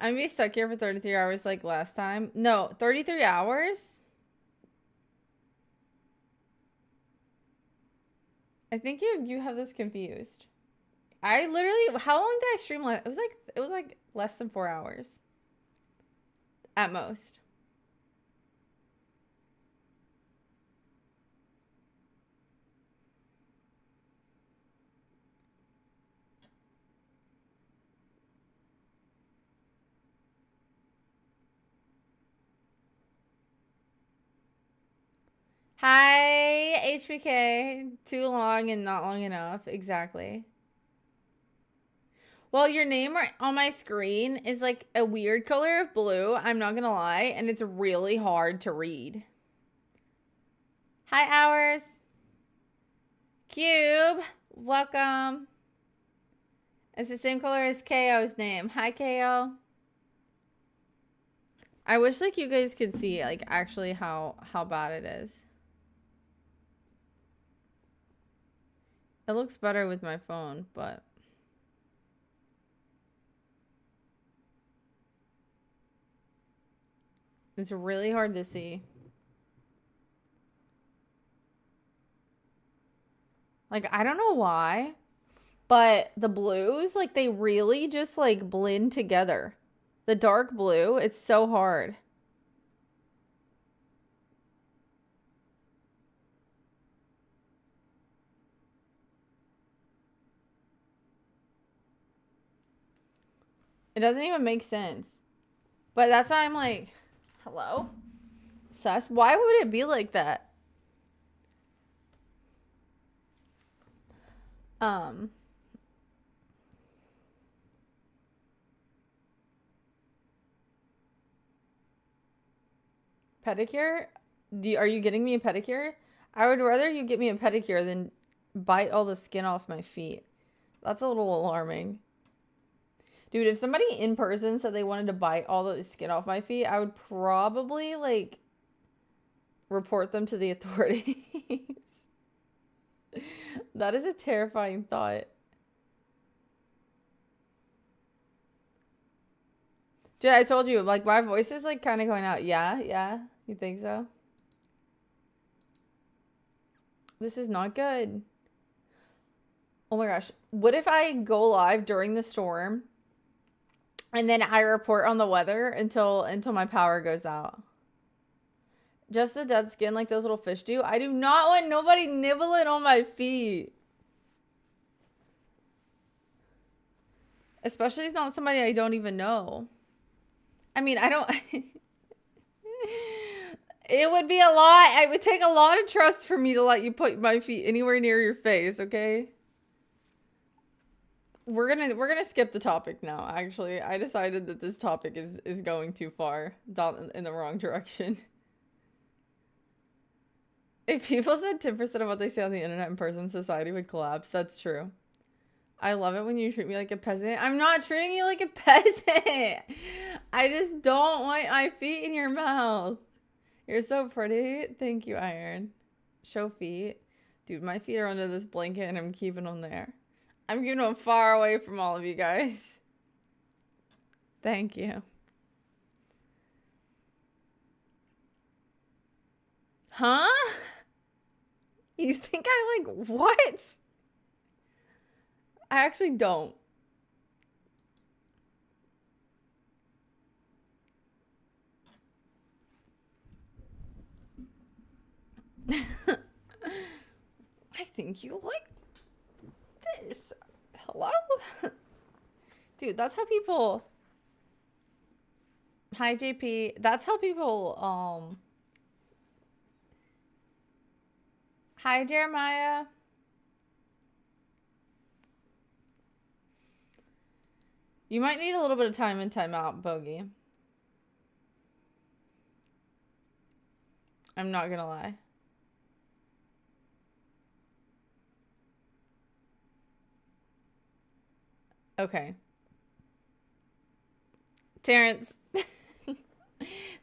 I'm gonna be stuck here for 33 hours like last time. No, 33 hours? I think you have this confused. I literally, how long did I stream? It was like less than 4 hours. At most. Hi, HBK. Too long and not long enough. Exactly. Well, your name on my screen is like a weird color of blue. I'm not gonna lie. And it's really hard to read. Hi, Hours. Cube. Welcome. It's the same color as KO's name. Hi, KO. I wish like you guys could see like actually how bad it is. It looks better with my phone, but it's really hard to see. Like, I don't know why, but the blues, like, they really just, like, blend together. The dark blue, it's so hard. It doesn't even make sense. But that's why I'm like, hello? Sus? Why would it be like that? Pedicure? Are you getting me a pedicure? I would rather you get me a pedicure than bite all the skin off my feet. That's a little alarming. Dude, if somebody in person said they wanted to bite all the skin off my feet, I would probably, like, report them to the authorities. That is a terrifying thought. Dude, I told you, like, my voice is, like, kind of going out. Yeah. You think so? This is not good. Oh my gosh. What if I go live during the storm and then I report on the weather until my power goes out? Just the dead skin like those little fish do? I do not want nobody nibbling on my feet. Especially it's not somebody I don't even know. I mean, I don't... It would be a lot. It would take a lot of trust for me to let you put my feet anywhere near your face, okay? We're gonna skip the topic now, actually. I decided that this topic is going too far down in the wrong direction. If people said 10% of what they say on the internet in person, society would collapse. That's true. I love it when you treat me like a peasant. I'm not treating you like a peasant. I just don't want my feet in your mouth. You're so pretty. Thank you, Iron. Show feet. Dude, my feet are under this blanket and I'm keeping them there. I'm keeping them far away from all of you guys. Thank you. Huh? You think I like what? I actually don't. I think you like this. Hello? Dude, that's how people... Hi, JP. That's how people, Hi, Jeremiah. You might need a little bit of time and time out, Bogey. I'm not gonna lie. Okay. Terrence.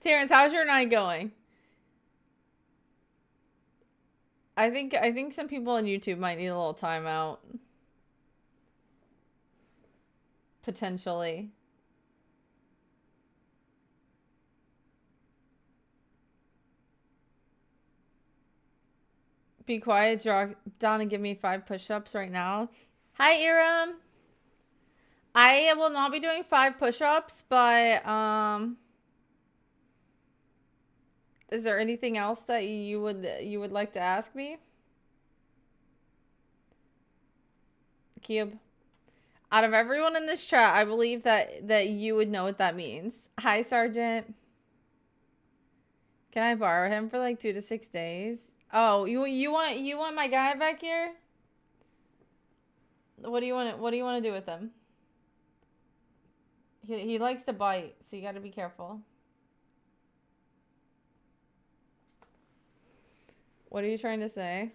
Terrence, how's your night going? I think some people on YouTube might need a little timeout. Potentially. Be quiet, draw down and give me 5 push-ups right now. Hi, Iram. I will not be doing 5 push-ups, but is there anything else that you would like to ask me? Cube. Out of everyone in this chat, I believe that you would know what that means. Hi, Sergeant. Can I borrow him for like 2 to 6 days? Oh, you want my guy back here? What do you want to do with him? He likes to bite, so you got to be careful. What are you trying to say?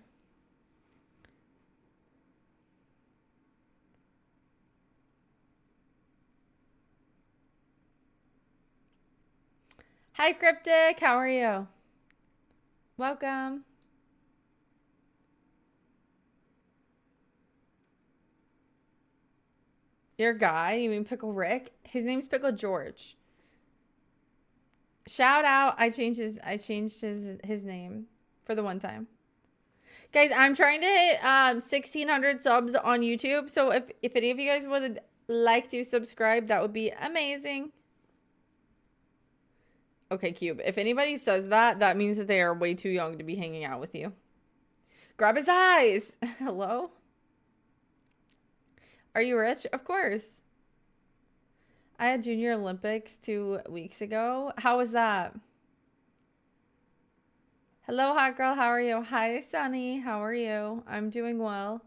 Hi, Cryptic. How are you? Welcome. Your guy? You mean Pickle Rick? His name's Pickle George. Shout out. I changed his name for the one time. Guys, I'm trying to hit 1,600 subs on YouTube. So if any of you guys would like to subscribe, that would be amazing. Okay, Cube. If anybody says that, that means that they are way too young to be hanging out with you. Grab his eyes. Hello? Are you rich? Of course. I had Junior Olympics 2 weeks ago. How was that? Hello, hot girl. How are you? Hi, Sunny. How are you? I'm doing well.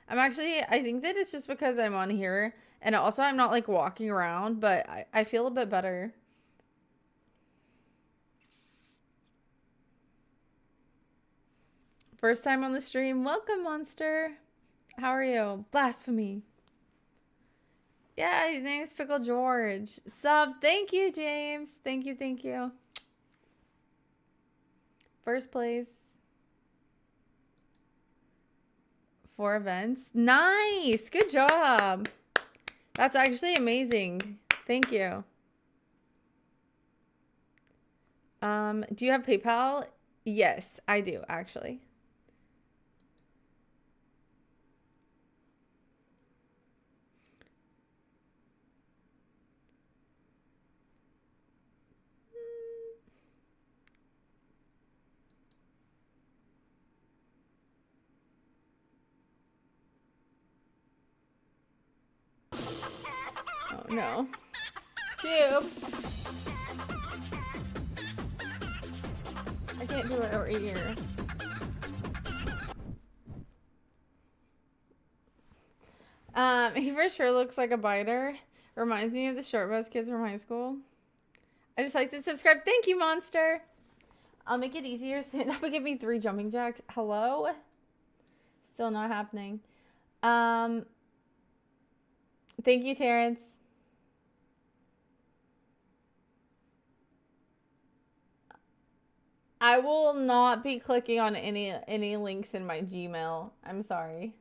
I think that it's just because I'm on here. And also, I'm not like walking around, but I feel a bit better. First time on the stream. Welcome, Monster. How are you? Blasphemy. Yeah, his name is Pickle George. Sub. Thank you, James. Thank you. First place. 4 events. Nice. Good job. That's actually amazing. Thank you. Do you have PayPal? Yes, I do, actually. Oh, no. Cube. I can't do it over here. He for sure looks like a biter. Reminds me of the short bus kids from high school. I just like to subscribe. Thank you, Monster. I'll make it easier. Stand up and give me 3 jumping jacks. Hello? Still not happening. Thank you, Terrence. I will not be clicking on any links in my Gmail. I'm sorry.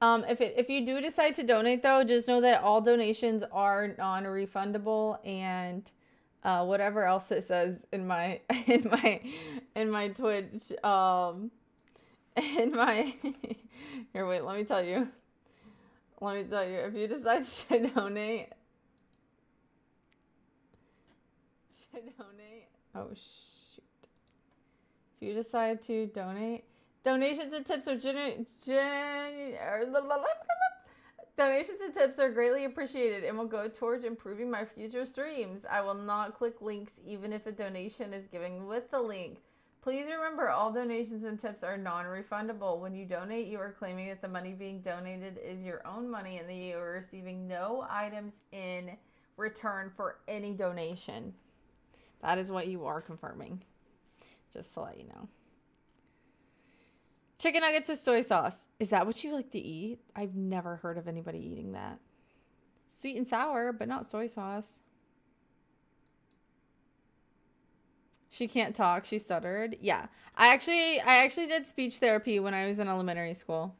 If you do decide to donate though, just know that all donations are non-refundable, and whatever else it says in my in my Twitch in my here, wait, let me tell you, if you decide to donate oh shoot, if you decide to donate, donations and tips are donations and tips are greatly appreciated and will go towards improving my future streams. I will not click links even if a donation is given with the link. Please remember, all donations and tips are non-refundable. When you donate, you are claiming that the money being donated is your own money and that you are receiving no items in return for any donation. That is what you are confirming. Just to let you know. Chicken nuggets with soy sauce. Is that what you like to eat? I've never heard of anybody eating that. Sweet and sour, but not soy sauce. She can't talk. She stuttered. Yeah. I actually did speech therapy when I was in elementary school.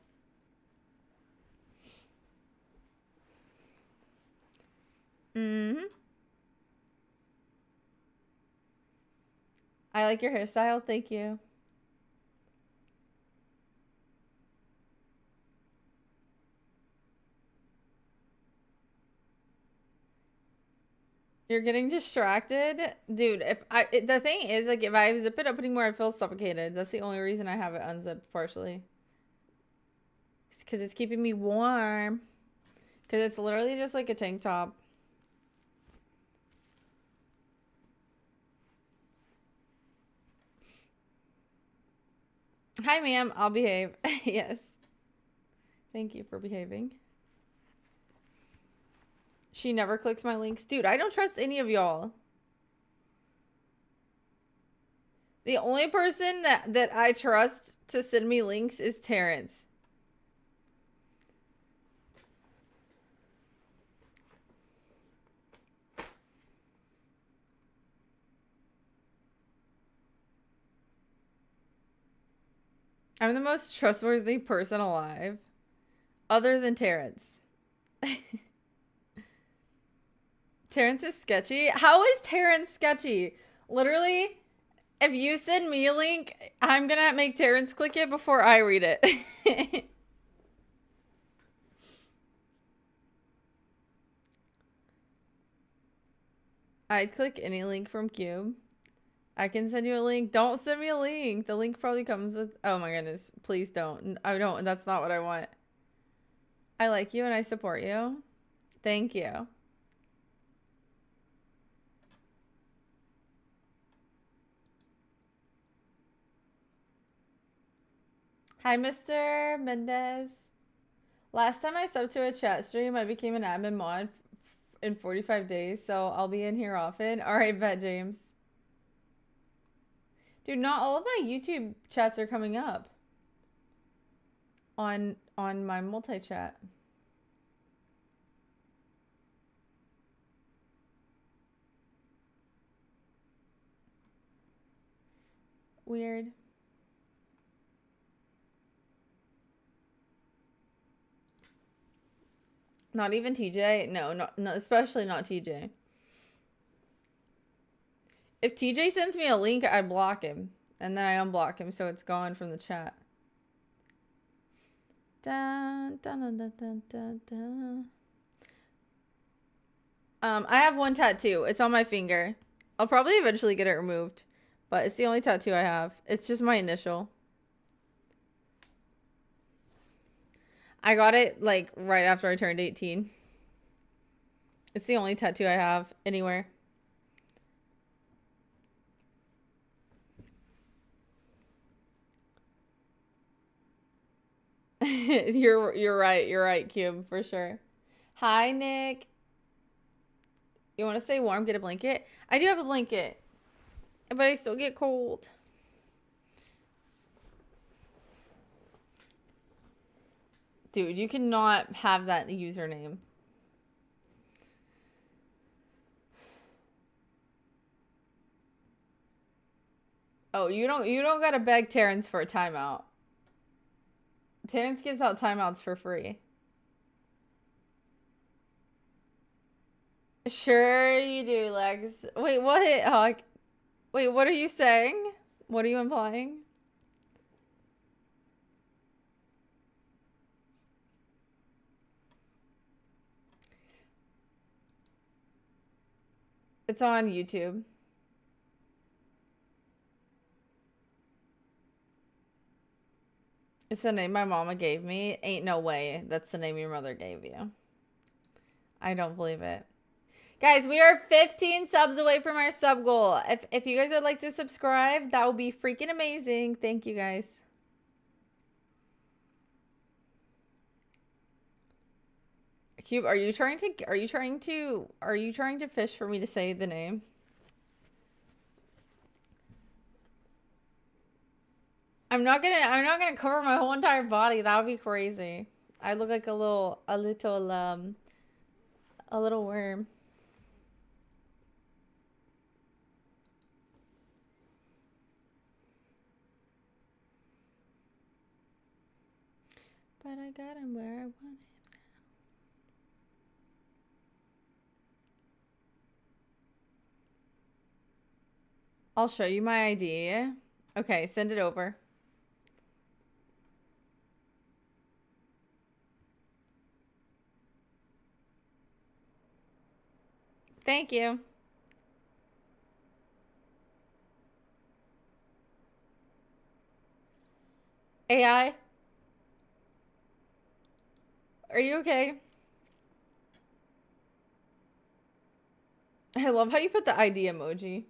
Mm-hmm. I like your hairstyle. Thank you. You're getting distracted? Dude, the thing is, like, if I zip it up anymore, I feel suffocated. That's the only reason I have it unzipped partially. It's because it's keeping me warm. Because it's literally just like a tank top. Hi, ma'am. I'll behave. Yes. Thank you for behaving. She never clicks my links. Dude, I don't trust any of y'all. The only person that I trust to send me links is Terrence. I'm the most trustworthy person alive. Other than Terrence. Terrence is sketchy? How is Terrence sketchy? Literally, if you send me a link, I'm gonna make Terrence click it before I read it. I'd click any link from Cube. I can send you a link. Don't send me a link. The link probably comes with... Oh my goodness. Please don't. I don't. That's not what I want. I like you and I support you. Thank you. Hi, Mr. Mendez. Last time I subbed to a chat stream, I became an admin mod in 45 days, so I'll be in here often. All right, bet, James. Dude, not all of my YouTube chats are coming up on my multi-chat. Weird. Not even TJ? No, especially not TJ. If TJ sends me a link, I block him. And then I unblock him so it's gone from the chat. Dun, dun, dun, dun, dun, dun, dun. I have one tattoo. It's on my finger. I'll probably eventually get it removed. But it's the only tattoo I have. It's just my initial. I got it, like, right after I turned 18. It's the only tattoo I have anywhere. You're right, Cube, for sure. Hi, Nick. You want to stay warm? Get a blanket? I do have a blanket, but I still get cold. Dude, you cannot have that username. Oh, you don't gotta beg Terrence for a timeout. Terrence gives out timeouts for free. Sure you do, Lex. Wait, what? Oh, wait, what are you saying? What are you implying? It's on YouTube. It's the name my mama gave me. Ain't no way that's the name your mother gave you. I don't believe it. Guys, we are 15 subs away from our sub goal. If you guys would like to subscribe, that would be freaking amazing. Thank you, guys. Cube, are you trying to fish for me to say the name? I'm not gonna cover my whole entire body. That would be crazy. I look like a little worm. But I got him where I want him. I'll show you my ID. Okay, send it over. Thank you. AI, are you okay? I love how you put the ID emoji.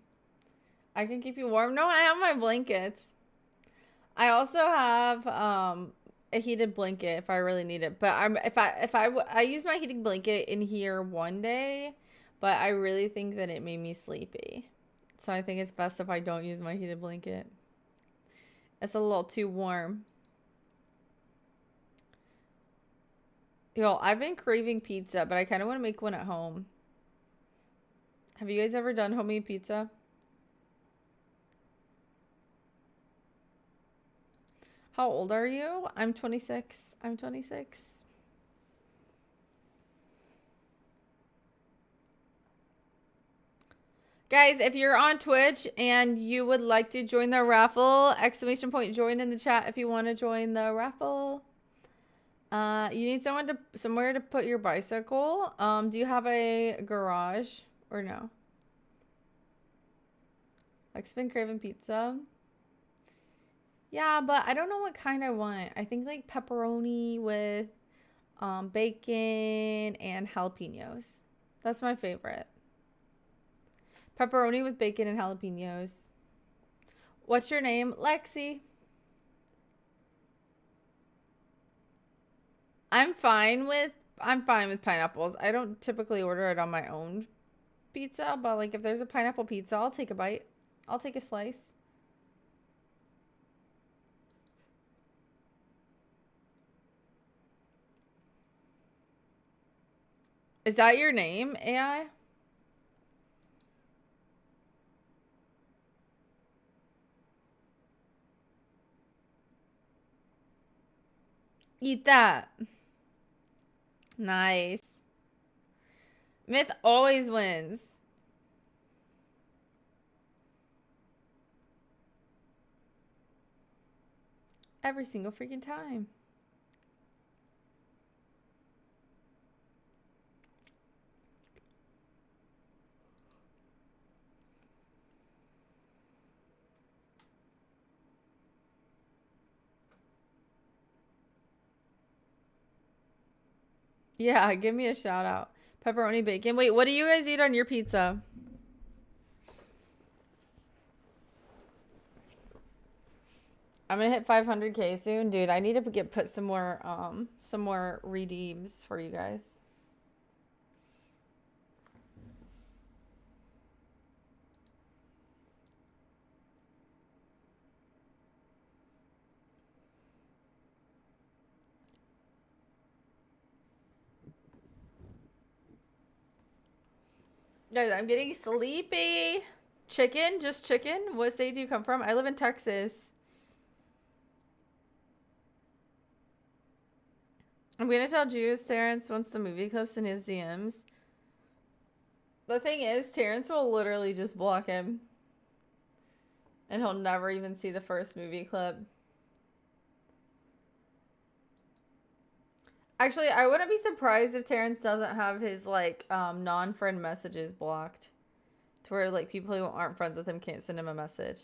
I can keep you warm. No, I have my blankets. I also have a heated blanket if I really need it. But I used my heating blanket in here one day, but I really think that it made me sleepy. So I think it's best if I don't use my heated blanket. It's a little too warm. Yo, I've been craving pizza, but I kind of want to make one at home. Have you guys ever done homemade pizza? How old are you? I'm 26. I'm 26. Guys, if you're on Twitch and you would like to join the raffle, exclamation point join in the chat if you want to join the raffle. You need somewhere to put your bicycle. Do you have a garage or no? Like been craving pizza. Yeah, but I don't know what kind I want. I think like pepperoni with bacon and jalapenos. That's my favorite. Pepperoni with bacon and jalapenos. What's your name? Lexi. I'm fine with pineapples. I don't typically order it on my own pizza, but like if there's a pineapple pizza, I'll take a bite. I'll take a slice. Is that your name, AI? Eat that. Nice. Myth always wins. Every single freaking time. Yeah, give me a shout out. Pepperoni bacon. Wait, what do you guys eat on your pizza? I'm gonna hit 500K soon, dude. I need to put some more redeems for you guys. Guys, I'm getting sleepy. Chicken? Just chicken? What state do you come from? I live in Texas. I'm gonna tell Juice Terrence wants the movie clips in his DMs. The thing is, Terrence will literally just block him. And he'll never even see the first movie clip. Actually, I wouldn't be surprised if Terrence doesn't have his, like, non-friend messages blocked. To where, like, people who aren't friends with him can't send him a message.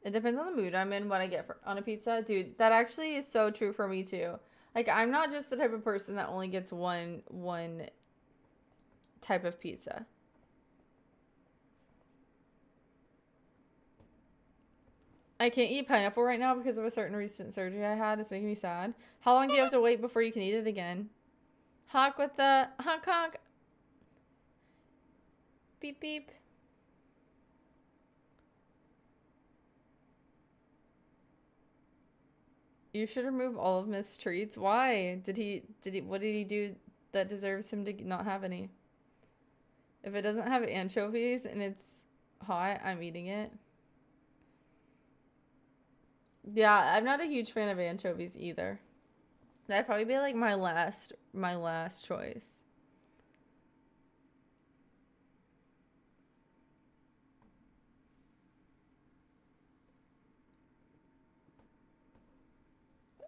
It depends on the mood I'm in when I get on a pizza. Dude, that actually is so true for me, too. Like, I'm not just the type of person that only gets one type of pizza. I can't eat pineapple right now because of a certain recent surgery I had. It's making me sad. How long do you have to wait before you can eat it again? Honk with the honk honk. Beep beep. You should remove all of Myth's treats. Why? What did he do that deserves him to not have any? If it doesn't have anchovies and it's hot, I'm eating it. Yeah, I'm not a huge fan of anchovies either. That'd probably be like my last choice.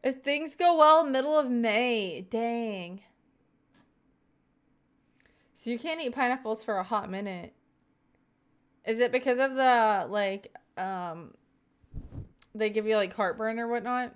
If things go well, middle of May. Dang. So you can't eat pineapples for a hot minute. Is it because of the, like, they give you, like, heartburn or whatnot?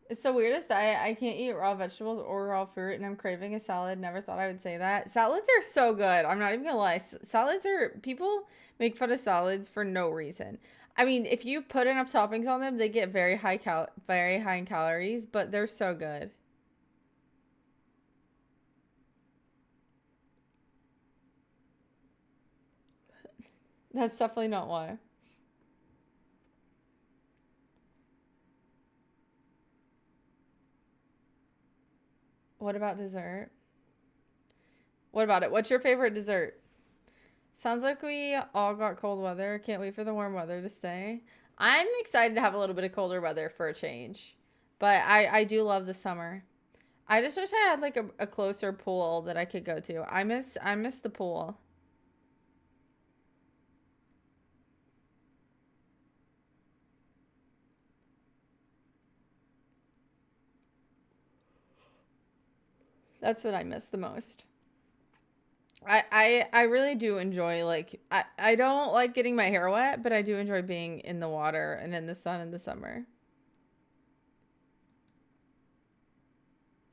It's the weirdest diet. I can't eat raw vegetables or raw fruit, and I'm craving a salad. Never thought I would say that. Salads are so good. I'm not even gonna lie. Salads are, people make fun of salads for no reason. I mean, if you put enough toppings on them, they get very very high in calories, but they're so good. That's definitely not why. What about dessert? What about it? What's your favorite dessert? Sounds like we all got cold weather. Can't wait for the warm weather to stay. I'm excited to have a little bit of colder weather for a change. But I do love the summer. I just wish I had like a closer pool that I could go to. I miss the pool. That's what I miss the most. I really do enjoy, like, I don't like getting my hair wet, but I do enjoy being in the water and in the sun in the summer.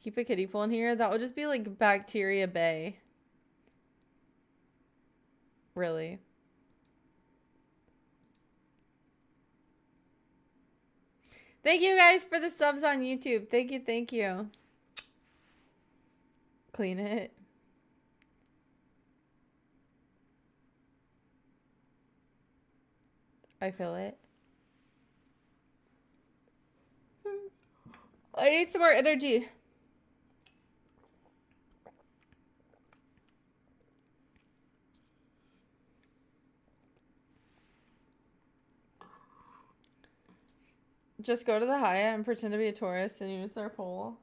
Keep a kiddie pool in here. That would just be like Bacteria Bay. Really. Thank you guys for the subs on YouTube. Thank you, thank you. Clean it. I feel it. I need some more energy. Just go to the Hyatt and pretend to be a tourist and use their pool.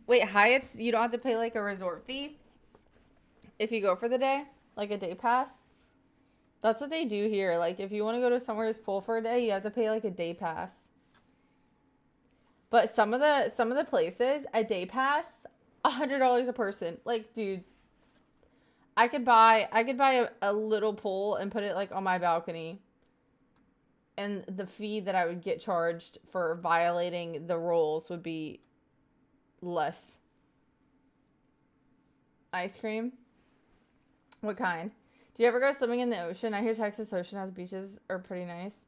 Wait, Hyatt's, you don't have to pay like a resort fee if you go for the day? Like a day pass? That's what they do here. Like, if you want to go to somewhere's pool for a day, you have to pay like a day pass. But some of the places, a day pass, $100 a person. Like, dude, I could buy a little pool and put it like on my balcony. And the fee that I would get charged for violating the rules would be less. Ice cream? What kind? Do you ever go swimming in the ocean? I hear Texas Ocean House beaches are pretty nice.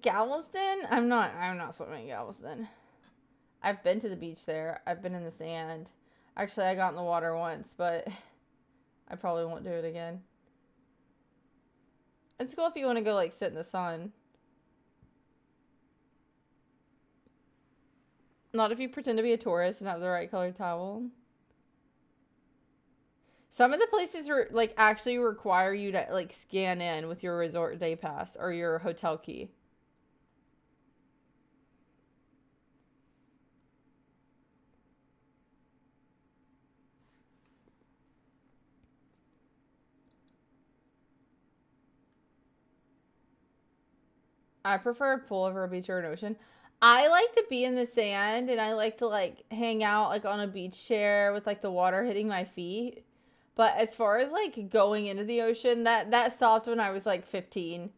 Galveston? I'm not swimming in Galveston. I've been to the beach there. I've been in the sand. Actually, I got in the water once, but I probably won't do it again. It's cool if you want to go like sit in the sun. Not if you pretend to be a tourist and have the right colored towel. Some of the places like actually require you to like scan in with your resort day pass or your hotel key. I prefer a pool over a beach or an ocean. I like to be in the sand and I like to like hang out like on a beach chair with like the water hitting my feet. But as far as like going into the ocean, that stopped when I was like 15.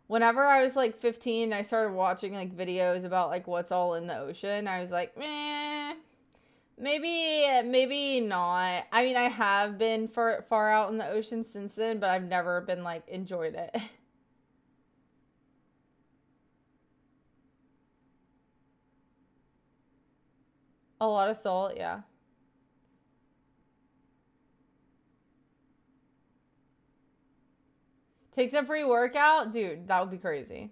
Whenever I was like 15, I started watching like videos about like what's all in the ocean. I was like, maybe not. I mean, I have been far out in the ocean since then, but I've never been like enjoyed it. A lot of salt, yeah. Take some free workout, dude. That would be crazy.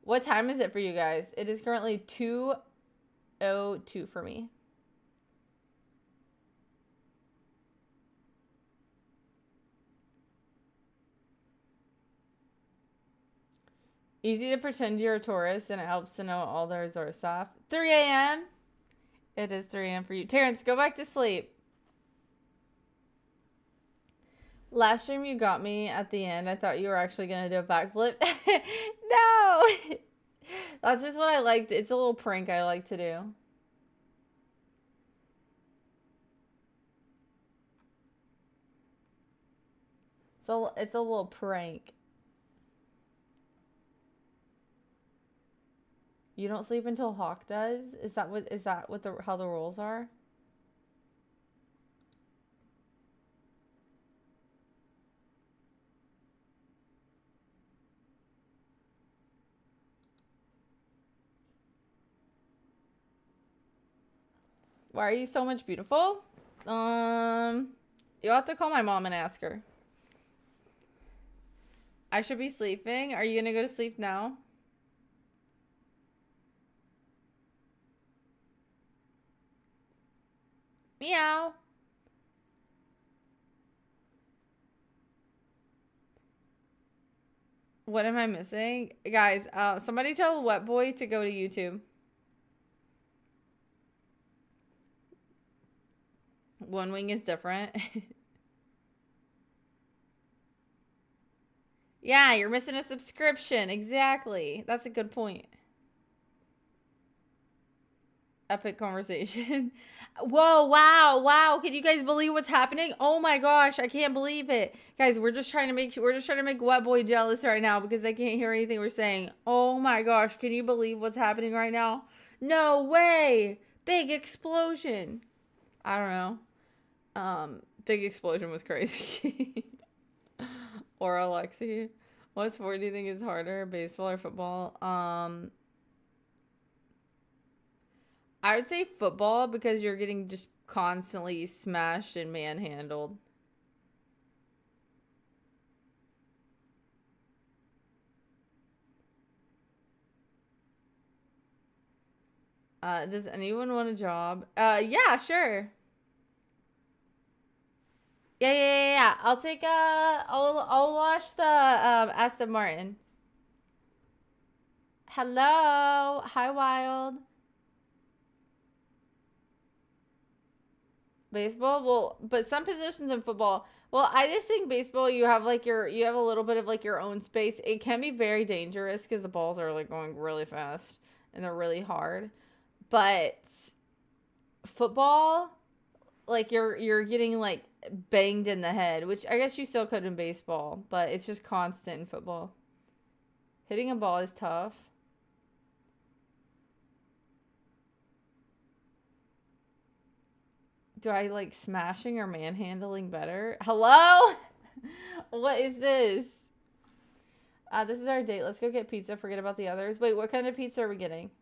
What time is it for you guys? It is currently 2:02 for me. Easy to pretend you're a tourist, and it helps to know all the resort staff. 3 a.m. It is 3 a.m. for you. Terrence, go back to sleep. Last stream you got me at the end. I thought you were actually going to do a backflip. No! That's just what I liked. It's a little prank I like to do. It's a little prank. You don't sleep until Hawk does? Is that what how the rules are? Why are you so much beautiful? You'll have to call my mom and ask her. I should be sleeping. Are you gonna go to sleep now? Meow. What am I missing? Guys, somebody tell Wet Boy to go to YouTube. One wing is different. Yeah, you're missing a subscription. Exactly. That's a good point. Epic conversation. Whoa, wow. Can you guys believe what's happening? Oh my gosh, I can't believe it. Guys, we're just trying to make Wet Boy jealous right now because they can't hear anything we're saying. Oh my gosh, can you believe what's happening right now? No way. Big explosion. I don't know. Big explosion was crazy. Or Alexi. What sport do you think is harder, baseball or football? I would say football because you're getting just constantly smashed and manhandled. Does anyone want a job? Yeah, sure. Yeah. I'll take I'll watch the Aston Martin. Hello. Hi, Wild. Baseball? Well, but some positions in football. Well, I just think baseball you have like you have a little bit of like your own space. It can be very dangerous because the balls are like going really fast and they're really hard. But football, like you're getting like banged in the head, which I guess you still could in baseball, but it's just constant in football. Hitting a ball is tough. Do I like smashing or manhandling better? Hello? What is this? This is our date. Let's go get pizza. Forget about the others. Wait, what kind of pizza are we getting?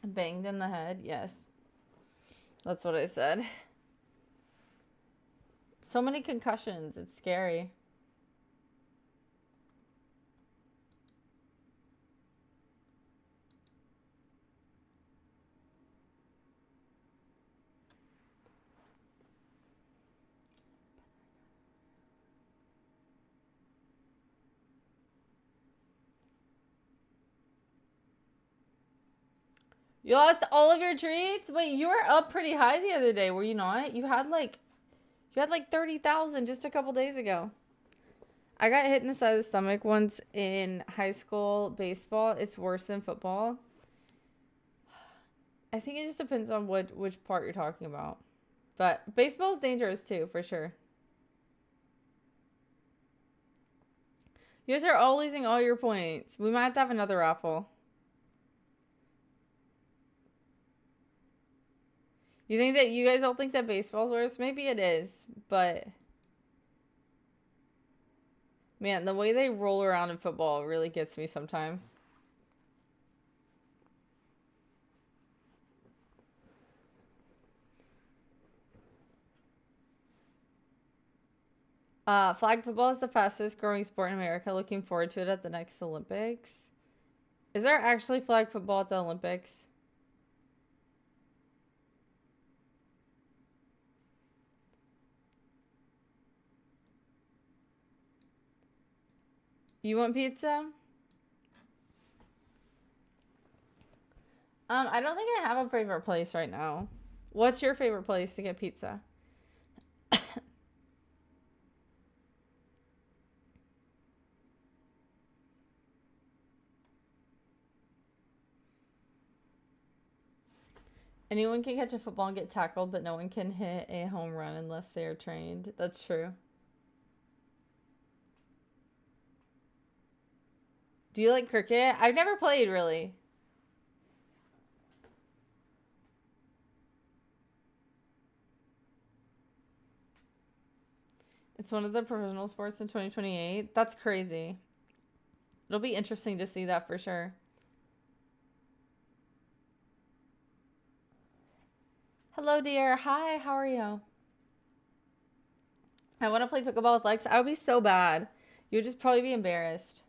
Banged in the head? Yes. That's what I said. So many concussions. It's scary. You lost all of your treats? Wait, you were up pretty high the other day, were you not? You had like 30,000 just a couple days ago. I got hit in the side of the stomach once in high school baseball. It's worse than football. I think it just depends on which part you're talking about. But baseball is dangerous too, for sure. You guys are all losing all your points. We might have to have another raffle. You think that you guys don't think that baseball's worse? Maybe it is, but man, the way they roll around in football really gets me sometimes. Flag football is the fastest growing sport in America. Looking forward to it at the next Olympics. Is there actually flag football at the Olympics? You want pizza? I don't think I have a favorite place right now. What's your favorite place to get pizza? Anyone can catch a football and get tackled, but no one can hit a home run unless they are trained. That's true. Do you like cricket? I've never played, really. It's one of the professional sports in 2028. That's crazy. It'll be interesting to see that for sure. Hello, dear. Hi, how are you? I want to play pickleball with Lex. I would be so bad. You would just probably be embarrassed.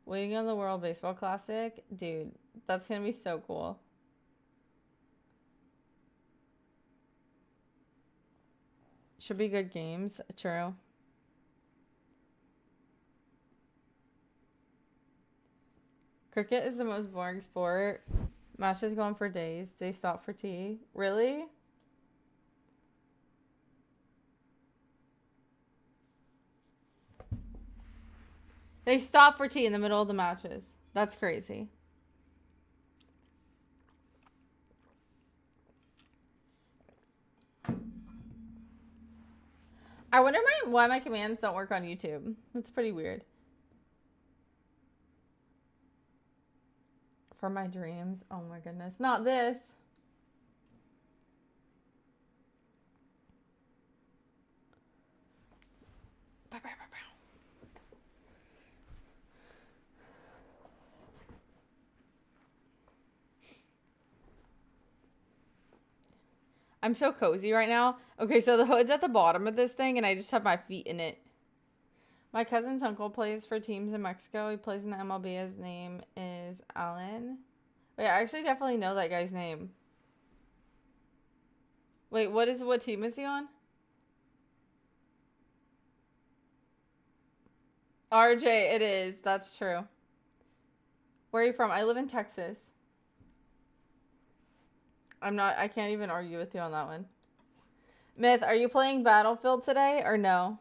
Waiting on the World Baseball Classic? Dude, that's going to be so cool. Should be good games. True. Cricket is the most boring sport. Matches go on for days. They stop for tea. Really? They stop for tea in the middle of the matches. That's crazy. I wonder why my commands don't work on YouTube. That's pretty weird. For my dreams. Oh my goodness. Not this. I'm so cozy right now. Okay, so the hood's at the bottom of this thing, and I just have my feet in it. My cousin's uncle plays for teams in Mexico. He plays in the MLB. His name is Alan. Wait, I actually definitely know that guy's name. Wait, what team is he on? RJ, it is. That's true. Where are you from? I live in Texas. I can't even argue with you on that one. Myth, are you playing Battlefield today or no?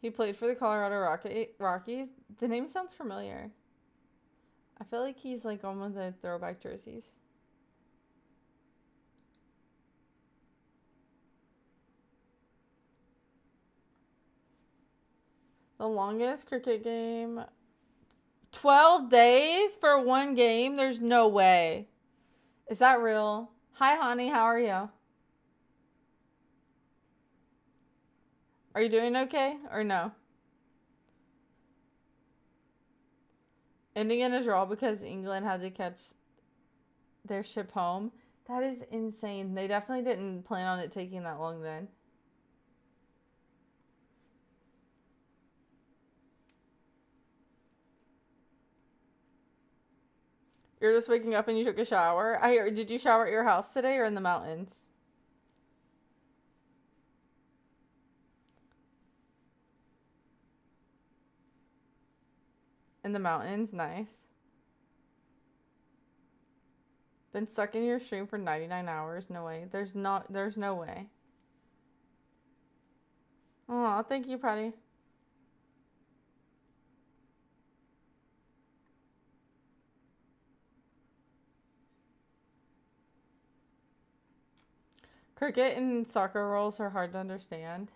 He played for the Colorado Rockies. The name sounds familiar. I feel like he's like on one of the throwback jerseys. The longest cricket game. 12 days for one game? There's no way. Is that real? Hi, honey. How are you? Are you doing okay or no? Ending in a draw because England had to catch their ship home. That is insane. They definitely didn't plan on it taking that long then. You're just waking up and you took a shower? Did you shower at your house today or in the mountains? In the mountains? Nice. Been stuck in your stream for 99 hours? No way. There's no way. Oh, thank you, Patty. Cricket and soccer rules are hard to understand.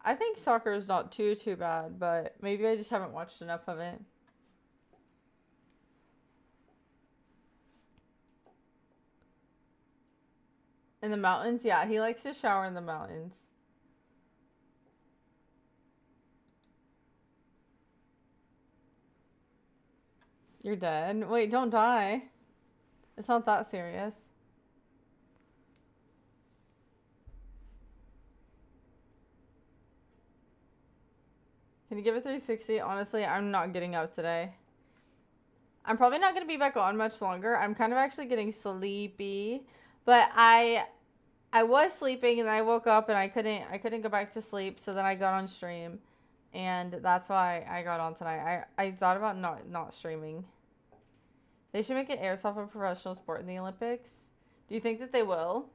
I think soccer is not too bad, but maybe I just haven't watched enough of it. In the mountains? Yeah, he likes to shower in the mountains. You're dead. Wait, don't die. It's not that serious. Can you give it 360? Honestly, I'm not getting up today. I'm probably not going to be back on much longer. I'm kind of actually getting sleepy. But I was sleeping and then I woke up and I couldn't go back to sleep, so then I got on stream. And that's why I got on tonight. I thought about not streaming. They should make an airsoft a professional sport in the Olympics. Do you think that they will?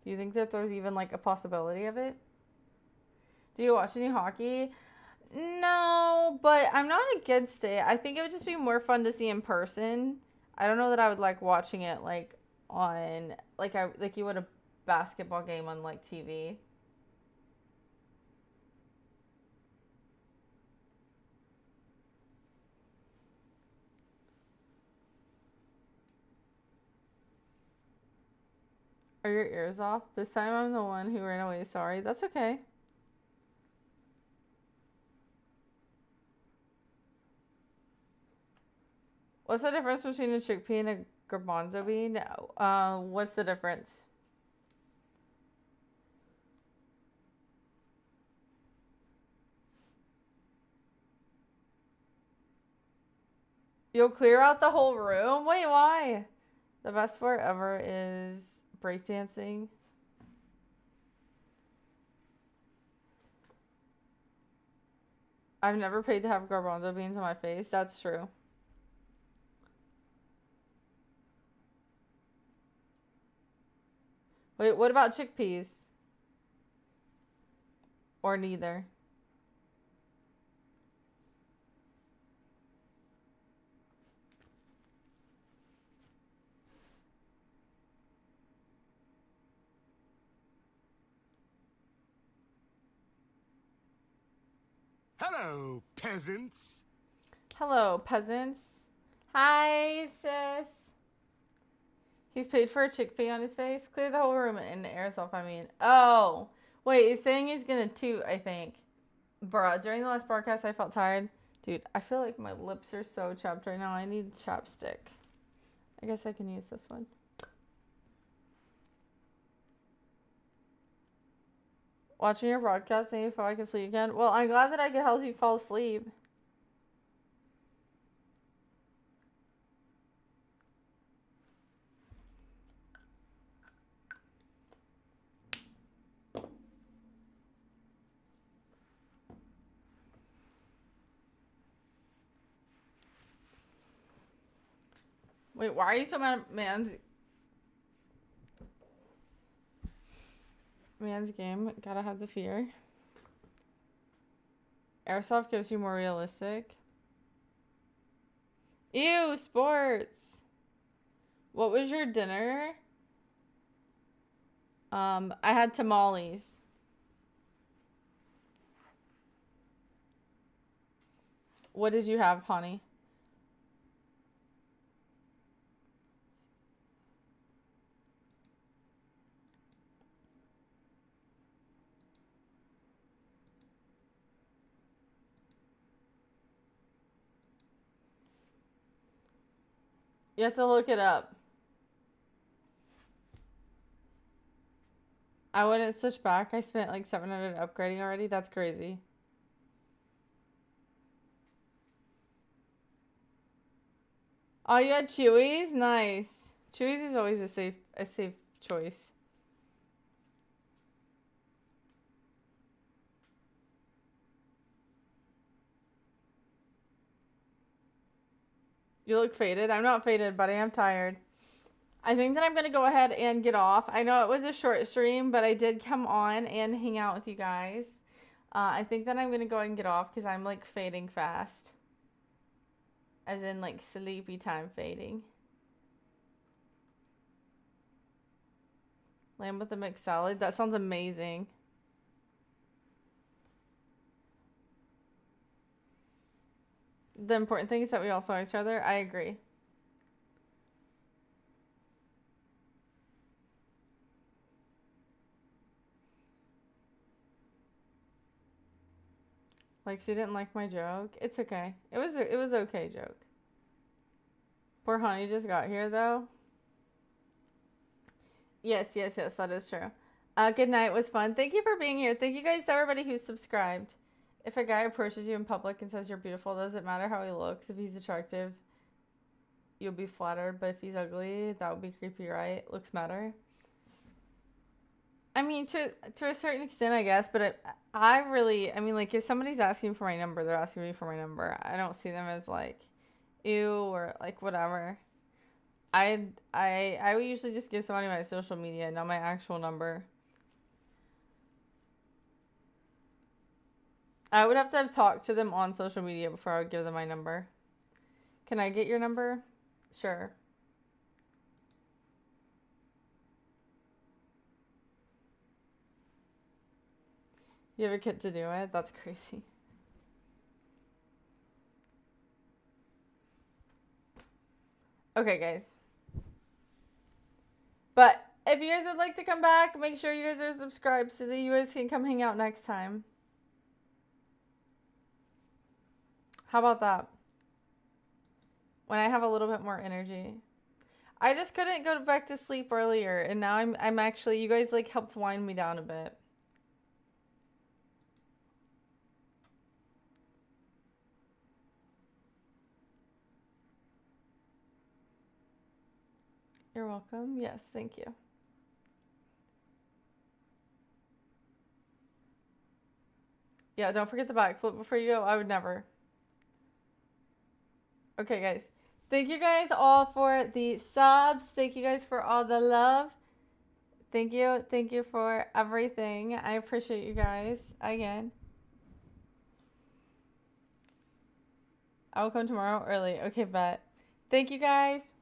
Do you think that there's even like a possibility of it? Do you watch any hockey? No, but I'm not against it. I think it would just be more fun to see in person. I don't know that I would like watching it like on like you would a basketball game on like TV. Are your ears off? This time I'm the one who ran away. Sorry. That's okay. What's the difference between a chickpea and a garbanzo bean? What's the difference? You'll clear out the whole room? Wait, why? The best sport ever is breakdancing. I've never paid to have garbanzo beans on my face. That's true. Wait, what about chickpeas? Or neither? Hello, peasants. Hello, peasants. Hi, sis. He's paid for a chickpea on his face. Clear the whole room in airsoft, I mean. Oh. Wait, he's saying he's gonna toot, I think. Bruh, during the last broadcast, I felt tired. Dude, I feel like my lips are so chapped right now. I need chapstick. I guess I can use this one. Watching your broadcast made me feel like I could sleep again. Well, I'm glad that I could help you fall asleep. Wait, why are you so mad at man's game? Gotta have the fear. Airsoft gives you more realistic. Ew, sports. What was your dinner? I had tamales. What did you have, honey? You have to look it up. I wouldn't switch back. I spent like 700 upgrading already. That's crazy. Oh, you had Chewy's? Nice. Chewy's is always a safe choice. You look faded. I'm not faded, buddy. I'm tired. I think that I'm going to go ahead and get off. I know it was a short stream, but I did come on and hang out with you guys. I think that I'm going to go ahead and get off because I'm like fading fast. As in like sleepy time fading. Lamb with a mixed salad. That sounds amazing. The important thing is that we all saw each other. I agree. Like, she didn't like my joke. It's okay. It was okay joke. Poor Honey just got here though. Yes, that is true. Good night was fun. Thank you for being here. Thank you guys to everybody who's subscribed. If a guy approaches you in public and says you're beautiful, doesn't matter how he looks. If he's attractive, you'll be flattered. But if he's ugly, that would be creepy, right? Looks matter. I mean, to a certain extent, I guess. But I mean, like, if somebody's asking for my number, they're asking me for my number. I don't see them as, like, ew or, like, whatever. I would usually just give somebody my social media, not my actual number. I would have to have talked to them on social media before I would give them my number. Can I get your number? Sure. You have a kid to do it? That's crazy. Okay, guys. But if you guys would like to come back, make sure you guys are subscribed so that you guys can come hang out next time. How about that? When I have a little bit more energy. I just couldn't go back to sleep earlier, and now I'm actually, you guys like helped wind me down a bit. You're welcome. Yes, thank you. Yeah, don't forget the backflip before you go. I would never. Okay, guys. Thank you guys all for the subs. Thank you guys for all the love. Thank you. Thank you for everything. I appreciate you guys again. I will come tomorrow early. Okay, bet. Thank you guys.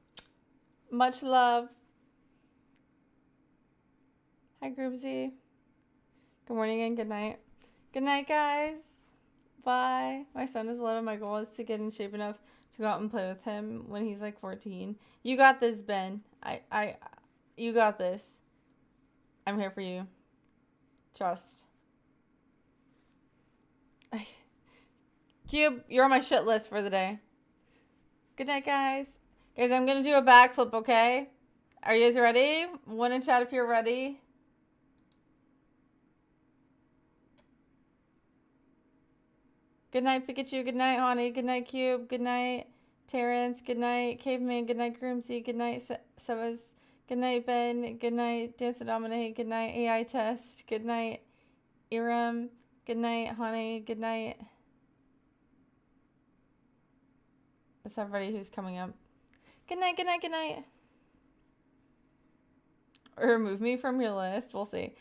Much love. Hi, Groupsy. Good morning and good night. Good night, guys. Bye. My son is 11. My goal is to get in shape enough to go out and play with him when he's like 14. You got this, Ben. You got this. I'm here for you. Trust. Cube, you're on my shit list for the day. Good night, guys. Guys, I'm going to do a backflip, okay? Are you guys ready? One in chat if you're ready. Good night, Pikachu. Good night, Honey. Good night, Cube. Good night, Terrence. Good night, Caveman. Good night, Groomsy. Good night, Sebas. Good night, Ben. Good night, Dance to Dominate. Good night, AI Test. Good night, Iram. Good night, Honey. Good night. That's everybody who's coming up. Good night, good night, good night. Or remove me from your list. We'll see.